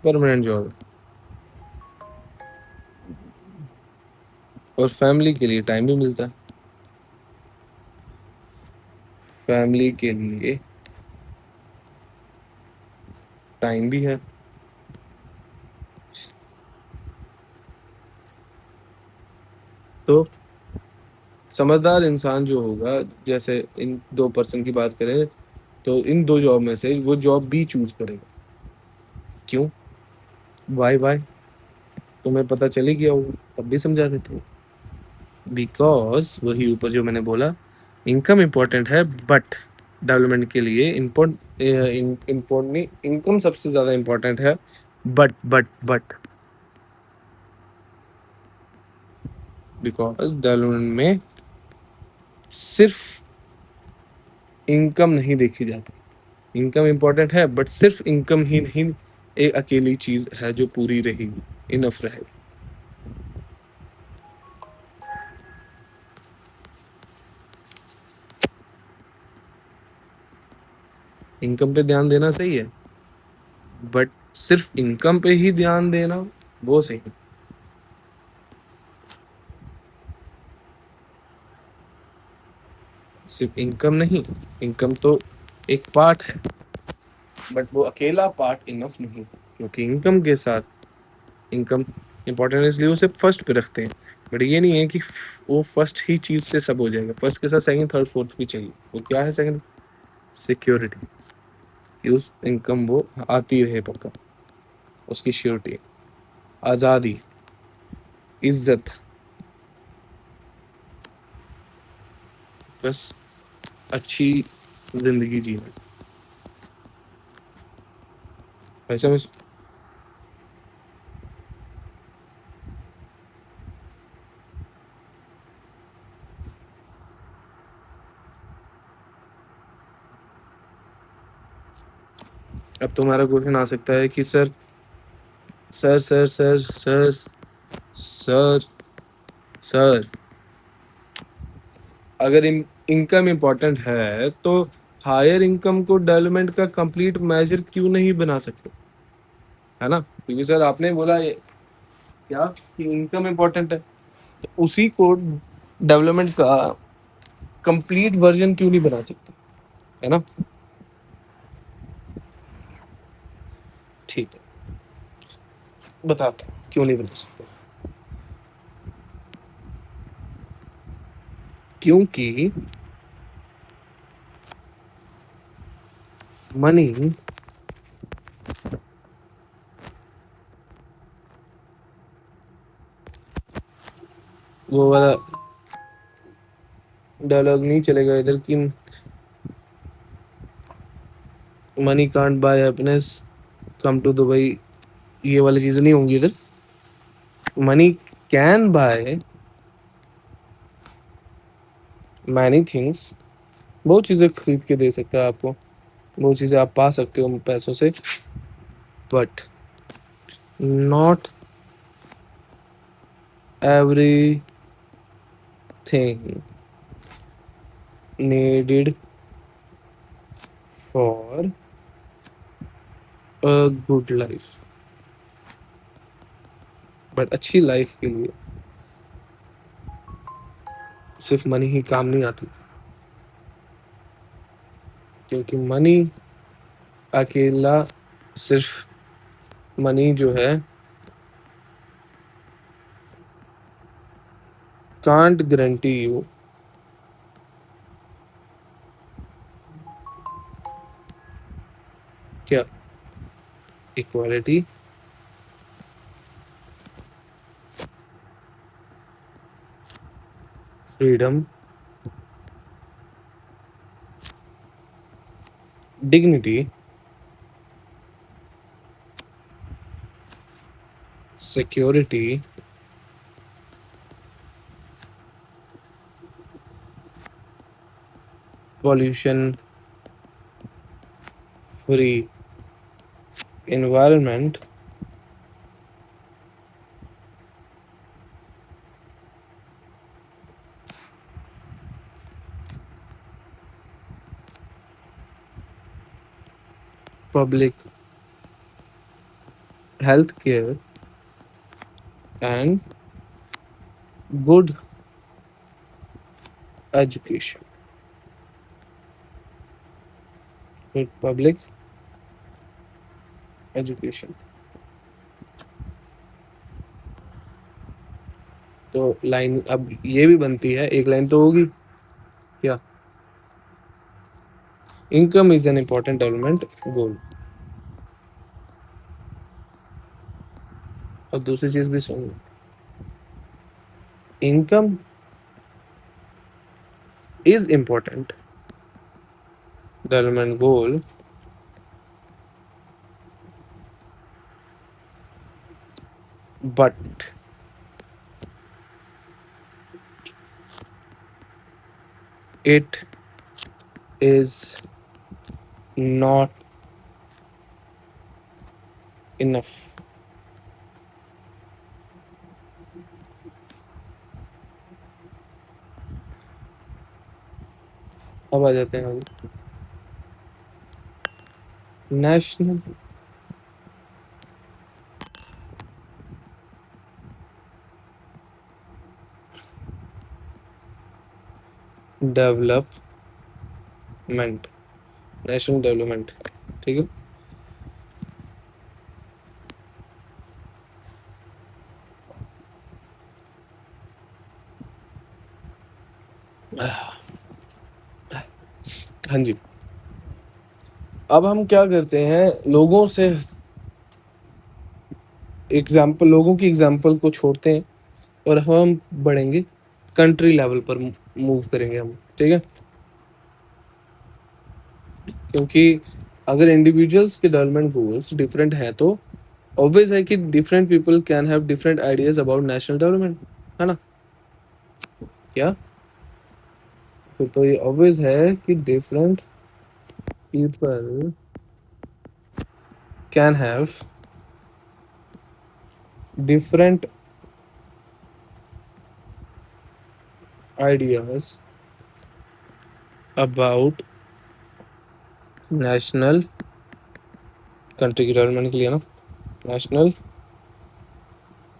परमानेंट जॉब है, और फैमिली के लिए टाइम भी मिलता है, फैमिली के लिए टाइम भी है। तो समझदार इंसान जो होगा, जैसे इन 2 पर्सन की बात करें, तो इन 2 जॉब में से वो जॉब बी चूज करेगा। क्यों? वाई तुम्हें पता चली गया होगा, तब भी समझा देते हो। बिकॉज वही ऊपर जो मैंने बोला, इनकम इम्पोर्टेंट है, बट डेवलपमेंट के लिए इम्पोर्टेंट नहीं, इनकम सबसे ज़्यादा इम्पोर्टेंट है, बट बिकॉज डेवलपमेंट में सिर्फ इनकम नहीं देखी जाती। इनकम इम्पोर्टेंट है, बट सिर्फ इनकम ही नहीं एक अकेली चीज़ है जो पूरी रहेगी, इनफ रहेगी। इनकम पे ध्यान देना सही है, बट सिर्फ इनकम पे ही ध्यान देना वो सही है। सिर्फ इनकम नहीं, इनकम तो एक पार्ट है, बट वो अकेला पार्ट इनफ नहीं, क्योंकि इनकम के साथ इनकम इम्पोर्टेंट इसलिए उसे फर्स्ट पे रखते हैं, बट ये नहीं है कि वो फर्स्ट ही चीज़ से सब हो जाएगा। फर्स्ट के साथ सेकंड थर्ड फोर्थ भी चाहिए। वो क्या है सेकंड? सिक्योरिटी, कि उस इनकम वो आती रहे पक्का, उसकी श्योरिटी, आज़ादी, इज्जत, बस अच्छी जिंदगी जीना। ऐसा में अब तुम्हारा क्वेश्चन आ सकता है कि sir sir sir sir sir sir sir अगर इनकम इम्पोर्टेंट है तो हायर इनकम को डेवलपमेंट का कंप्लीट मेजर क्यों नहीं बना सकते, है ना? क्योंकि सर आपने बोला क्या कि इनकम इम्पोर्टेंट है, तो उसी को डेवलपमेंट का कंप्लीट वर्जन क्यों नहीं बना सकते, है ना? ठीक है, बताता हूँ क्यों नहीं बना सकते। क्योंकि मनी वो वाला डायलॉग नहीं चलेगा इधर कि money can't buy happiness, come to Dubai, ये वाली चीजें नहीं होंगी इधर। Money can buy many things, बहुत चीजें खरीद के दे सकता है आपको, बहुत चीजें आप पा सकते हो पैसों से, but not every thing needed for a good life, but अच्छी लाइफ के लिए सिर्फ मनी ही काम नहीं आती, क्योंकि मनी अकेला, सिर्फ मनी जो है कांट गारंटी यू क्या equality, freedom, dignity, security, pollution free environment, public health care, and good education. Good public education. तो लाइन अब ये भी बनती है, एक लाइन तो होगी क्या, income is an important development goal. और दूसरी चीज भी सुन, income is important development goal, but it is not enough। अब आ जाते हैं नेशनल डेवलपमेंट, नेशनल डेवलपमेंट, ठीक है। हाँ जी, अब हम क्या करते हैं, लोगों से एग्जाम्पल, लोगों की एग्जाम्पल को छोड़ते हैं और हम बढ़ेंगे कंट्री लेवल पर, मूव करेंगे हम, ठीक है। क्योंकि अगर इंडिविजुअल्स के डेवलपमेंट गोल्स डिफरेंट है तो ऑब्वियस है कि different people can have different ideas about national development, है ना? क्या फिर तो ये ऑब्वियस है कि different people can have different ideas about national country की डेवलपमेंट के लिए ना नेशनल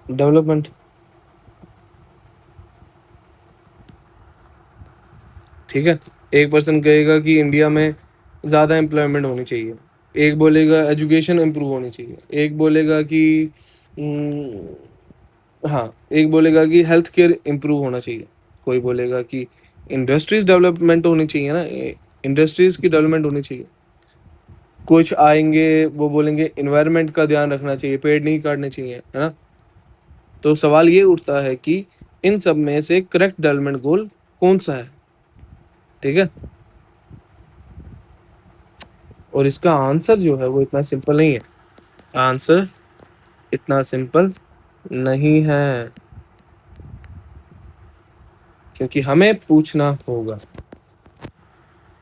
डेवलपमेंट। ठीक है, एक पर्सन कहेगा कि इंडिया में ज़्यादा एम्प्लॉयमेंट होनी चाहिए, एक बोलेगा एजुकेशन इम्प्रूव होनी चाहिए, एक बोलेगा कि हाँ, एक बोलेगा कि हेल्थ केयर इम्प्रूव होना चाहिए, कोई बोलेगा कि इंडस्ट्रीज डेवलपमेंट होनी चाहिए ना, इंडस्ट्रीज की डेवलपमेंट होनी चाहिए। कुछ आएंगे वो बोलेंगे इन्वायरमेंट का ध्यान रखना चाहिए, पेड़ नहीं काटने चाहिए, है ना। तो सवाल ये उठता है कि इन सब में से करेक्ट डेवलपमेंट गोल कौन सा है। ठीक है, और इसका आंसर जो है वो इतना सिंपल नहीं है, आंसर इतना सिंपल नहीं है, क्योंकि हमें पूछना होगा,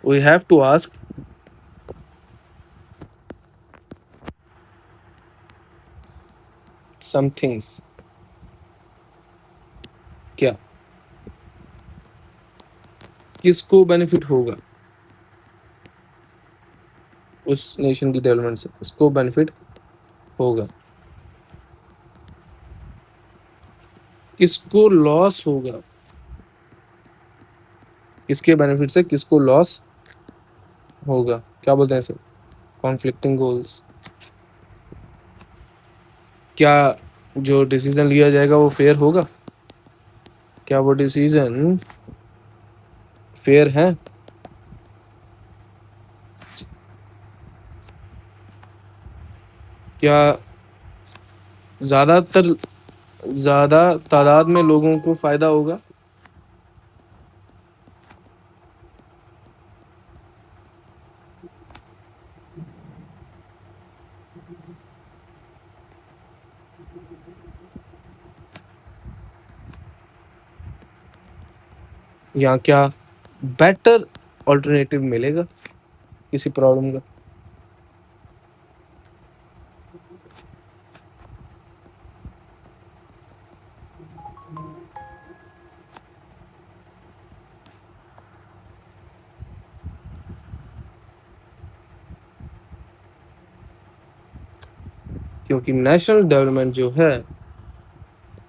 we have to ask some things. क्या, किसको बेनिफिट होगा उस नेशन की डेवलपमेंट से, किसको बेनिफिट होगा, किसको लॉस होगा, किसके बेनिफिट से किसको लॉस होगा, क्या बोलते हैं सर, कॉन्फ्लिक्टिंग गोल्स। क्या जो डिसीजन लिया जाएगा वो फेयर होगा, क्या वो डिसीजन फेयर है, क्या ज्यादातर ज्यादा तादाद में लोगों को फायदा होगा, या क्या बेटर ऑल्टरनेटिव मिलेगा किसी प्रॉब्लम का। क्योंकि नेशनल डेवलपमेंट जो है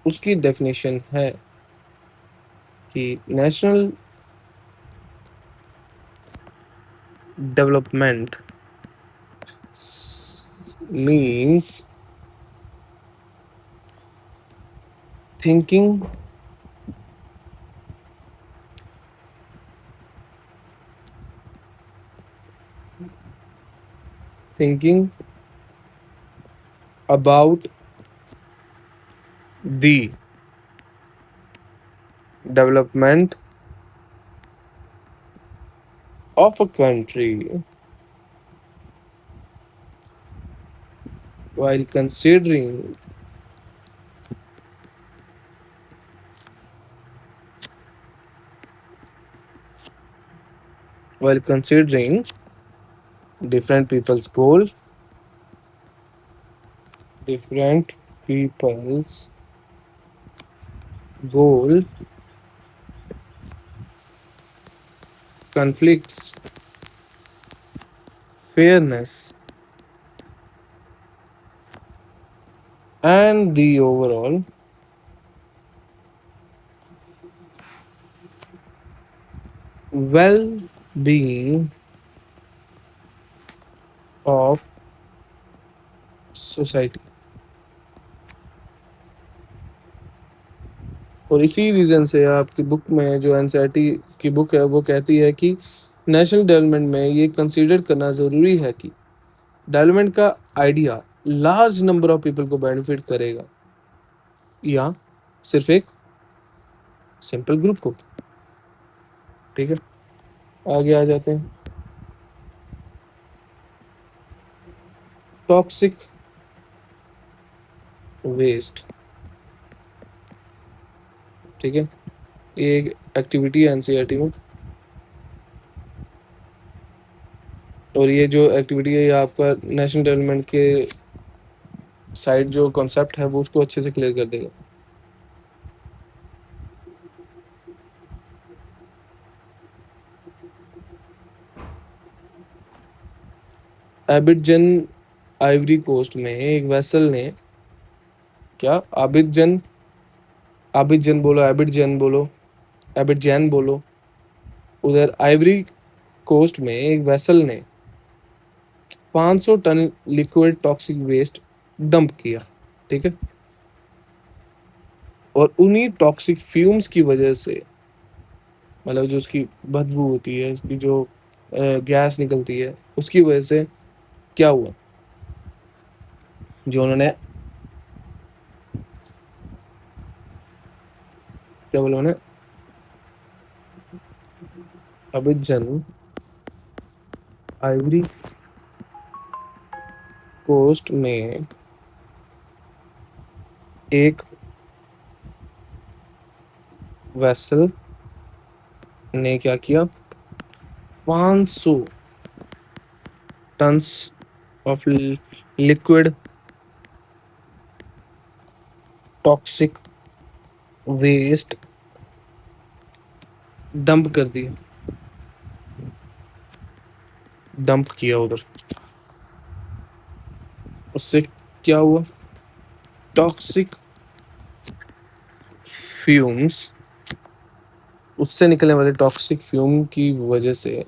उसकी डेफिनेशन है कि national development means thinking thinking about the development of a country while considering different people's goal, different people's goal, conflicts, fairness, and the overall well-being of society। और इसी reason से आपकी book में जो एनसीईआरटी की book है वो कहती है कि नेशनल डेवलपमेंट में ये कंसीडर करना ज़रूरी है कि डेवलपमेंट का idea large number of people को बेनिफिट करेगा या सिर्फ एक सिंपल ग्रुप को। ठीक है, आगे आ जाते हैं। Toxic waste. ठीक है, ये एक एक्टिविटी है एनसीईआरटी में। और ये जो एक्टिविटी है ये आपका नेशनल डेवलपमेंट के साइड जो कॉन्सेप्ट है वो उसको अच्छे से क्लियर कर देगा। एबिडजन आइवरी कोस्ट में एक वेसल ने क्या आबिडजन बोलो, एबिडजन बोलो, एबिडजैन बोलो। उधर आइवरी कोस्ट में एक वेसल ने 500 ton liquid toxic waste dump किया, ठीक है। और उन्हीं टॉक्सिक फ्यूम्स की वजह से, मतलब जो उसकी बदबू होती है, उसकी जो गैस निकलती है, उसकी वजह से क्या हुआ, जो उन्होंने क्या बोला उन्होंने, अबिडजन आइवरी कोस्ट में एक वेसल ने क्या किया, 500 tons of liquid toxic waste dump कर दिया, डंप किया उधर। उससे क्या हुआ, टॉक्सिक फ्यूम्स, उससे निकलने वाले टॉक्सिक फ्यूम की वजह से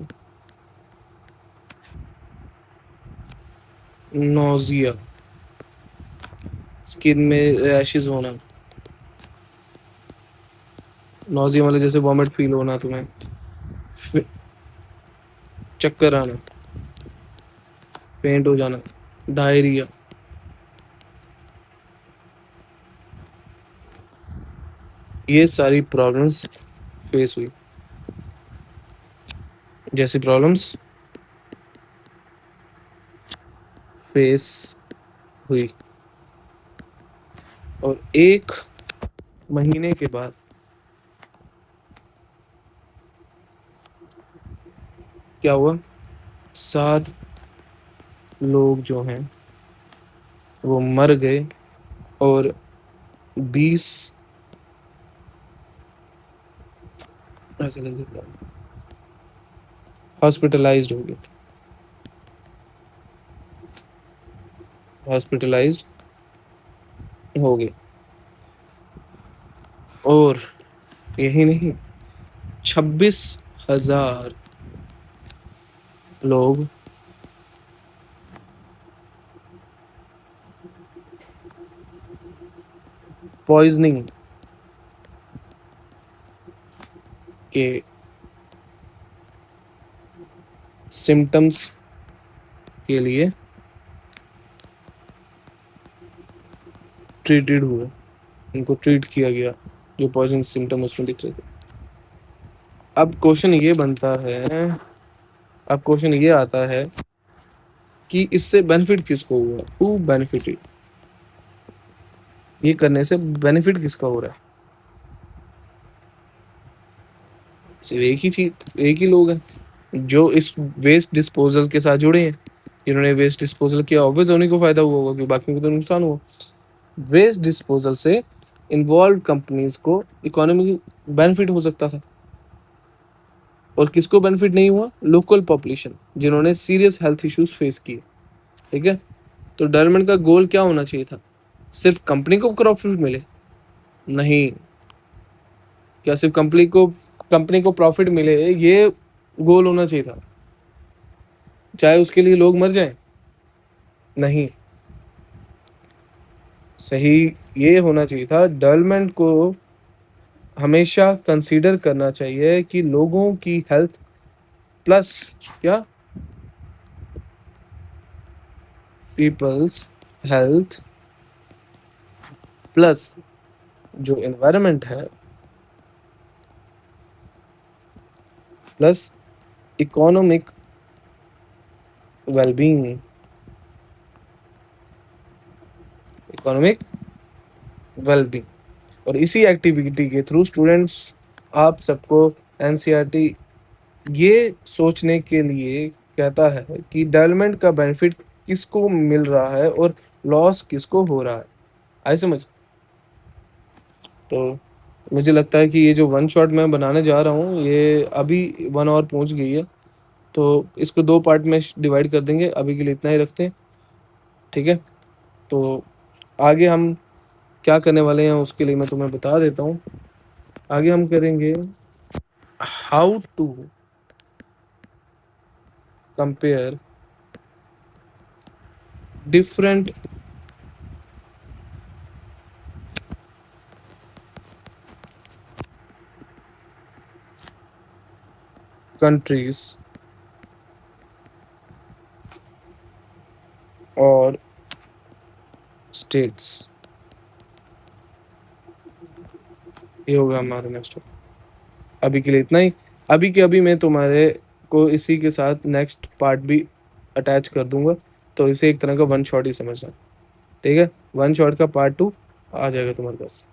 नोजिया, स्किन में रैशेस होना, नोजिया मतलब जैसे वॉमिट फील होना तुम्हें, चक्कर आना, फेंट हो जाना, डायरिया, ये सारी प्रॉब्लम्स फेस हुई। जैसी प्रॉब्लम्स फेस हुई। और 1 महीने के बाद क्या हुआ, 7 लोग जो हैं वो मर गए और 20 ऐसे लिख देता हूँ, हॉस्पिटलाइज्ड हो गए, हॉस्पिटलाइज्ड हो गए। और यही नहीं, 26,000 लोग पॉइजनिंग के सिम्टम्स के लिए ट्रीटेड हुए, उनको ट्रीट किया गया, जो पॉइजनिंग सिम्टम उसमें दिख रहे थे। अब क्वेश्चन ये बनता है, अब क्वेश्चन ये आता है कि इससे बेनिफिट किसको हुआ, हु बेनिफिटेड, ये करने से बेनिफिट किसका हो रहा है। सिर्फ एक ही चीज, एक ही लोग हैं जो इस वेस्ट डिस्पोजल के साथ जुड़े हैं, जिन्होंने वेस्ट डिस्पोजल किया, ऑब्वियस उन्हीं को फायदा हुआ होगा, क्योंकि बाकी को तो नुकसान हुआ। वेस्ट डिस्पोजल से इन्वॉल्व कंपनीज को इकोनॉमिक बेनिफिट हो सकता था, और किसको बेनिफिट नहीं हुआ, लोकल पॉपुलेशन, जिन्होंने सीरियस हेल्थ इश्यूज फेस किए, ठीक है। तो डेवलपमेंट का गोल क्या होना चाहिए था, सिर्फ कंपनी को प्रॉफिट मिले, नहीं, क्या सिर्फ कंपनी को प्रॉफिट मिले ये गोल होना चाहिए था, चाहे उसके लिए लोग मर जाएं, नहीं, सही ये होना चाहिए था, डेवलपमेंट को हमेशा कंसीडर करना चाहिए कि लोगों की हेल्थ प्लस क्या, पीपल्स हेल्थ प्लस जो एनवायरनमेंट है plus economic wellbeing, economic wellbeing. और इसी एक्टिविटी के थ्रू स्टूडेंट्स, आप सबको एनसीईआरटी ये सोचने के लिए कहता है कि डेवलपमेंट का बेनिफिट किसको मिल रहा है और लॉस किसको हो रहा है। आए समझ? तो मुझे लगता है कि ये जो वन शॉट मैं बनाने जा रहा हूँ, ये अभी 1 ऑवर पहुँच गई है, तो इसको 2 पार्ट में श डिवाइड कर देंगे, अभी के लिए इतना ही रखते हैं, ठीक है? तो आगे हम क्या करने वाले हैं उसके लिए मैं तुम्हें बता देता हूँ। आगे हम करेंगे how to compare different countries और स्टेट्स। ये होगा हमारा नेक्स्ट। अभी के लिए इतना ही। अभी के अभी मैं तुम्हारे को इसी के साथ नेक्स्ट पार्ट भी अटैच कर दूंगा, तो इसे एक तरह का वन शॉट ही समझना, ठीक है? वन शॉट का पार्ट 2 आ जाएगा तुम्हारे पास।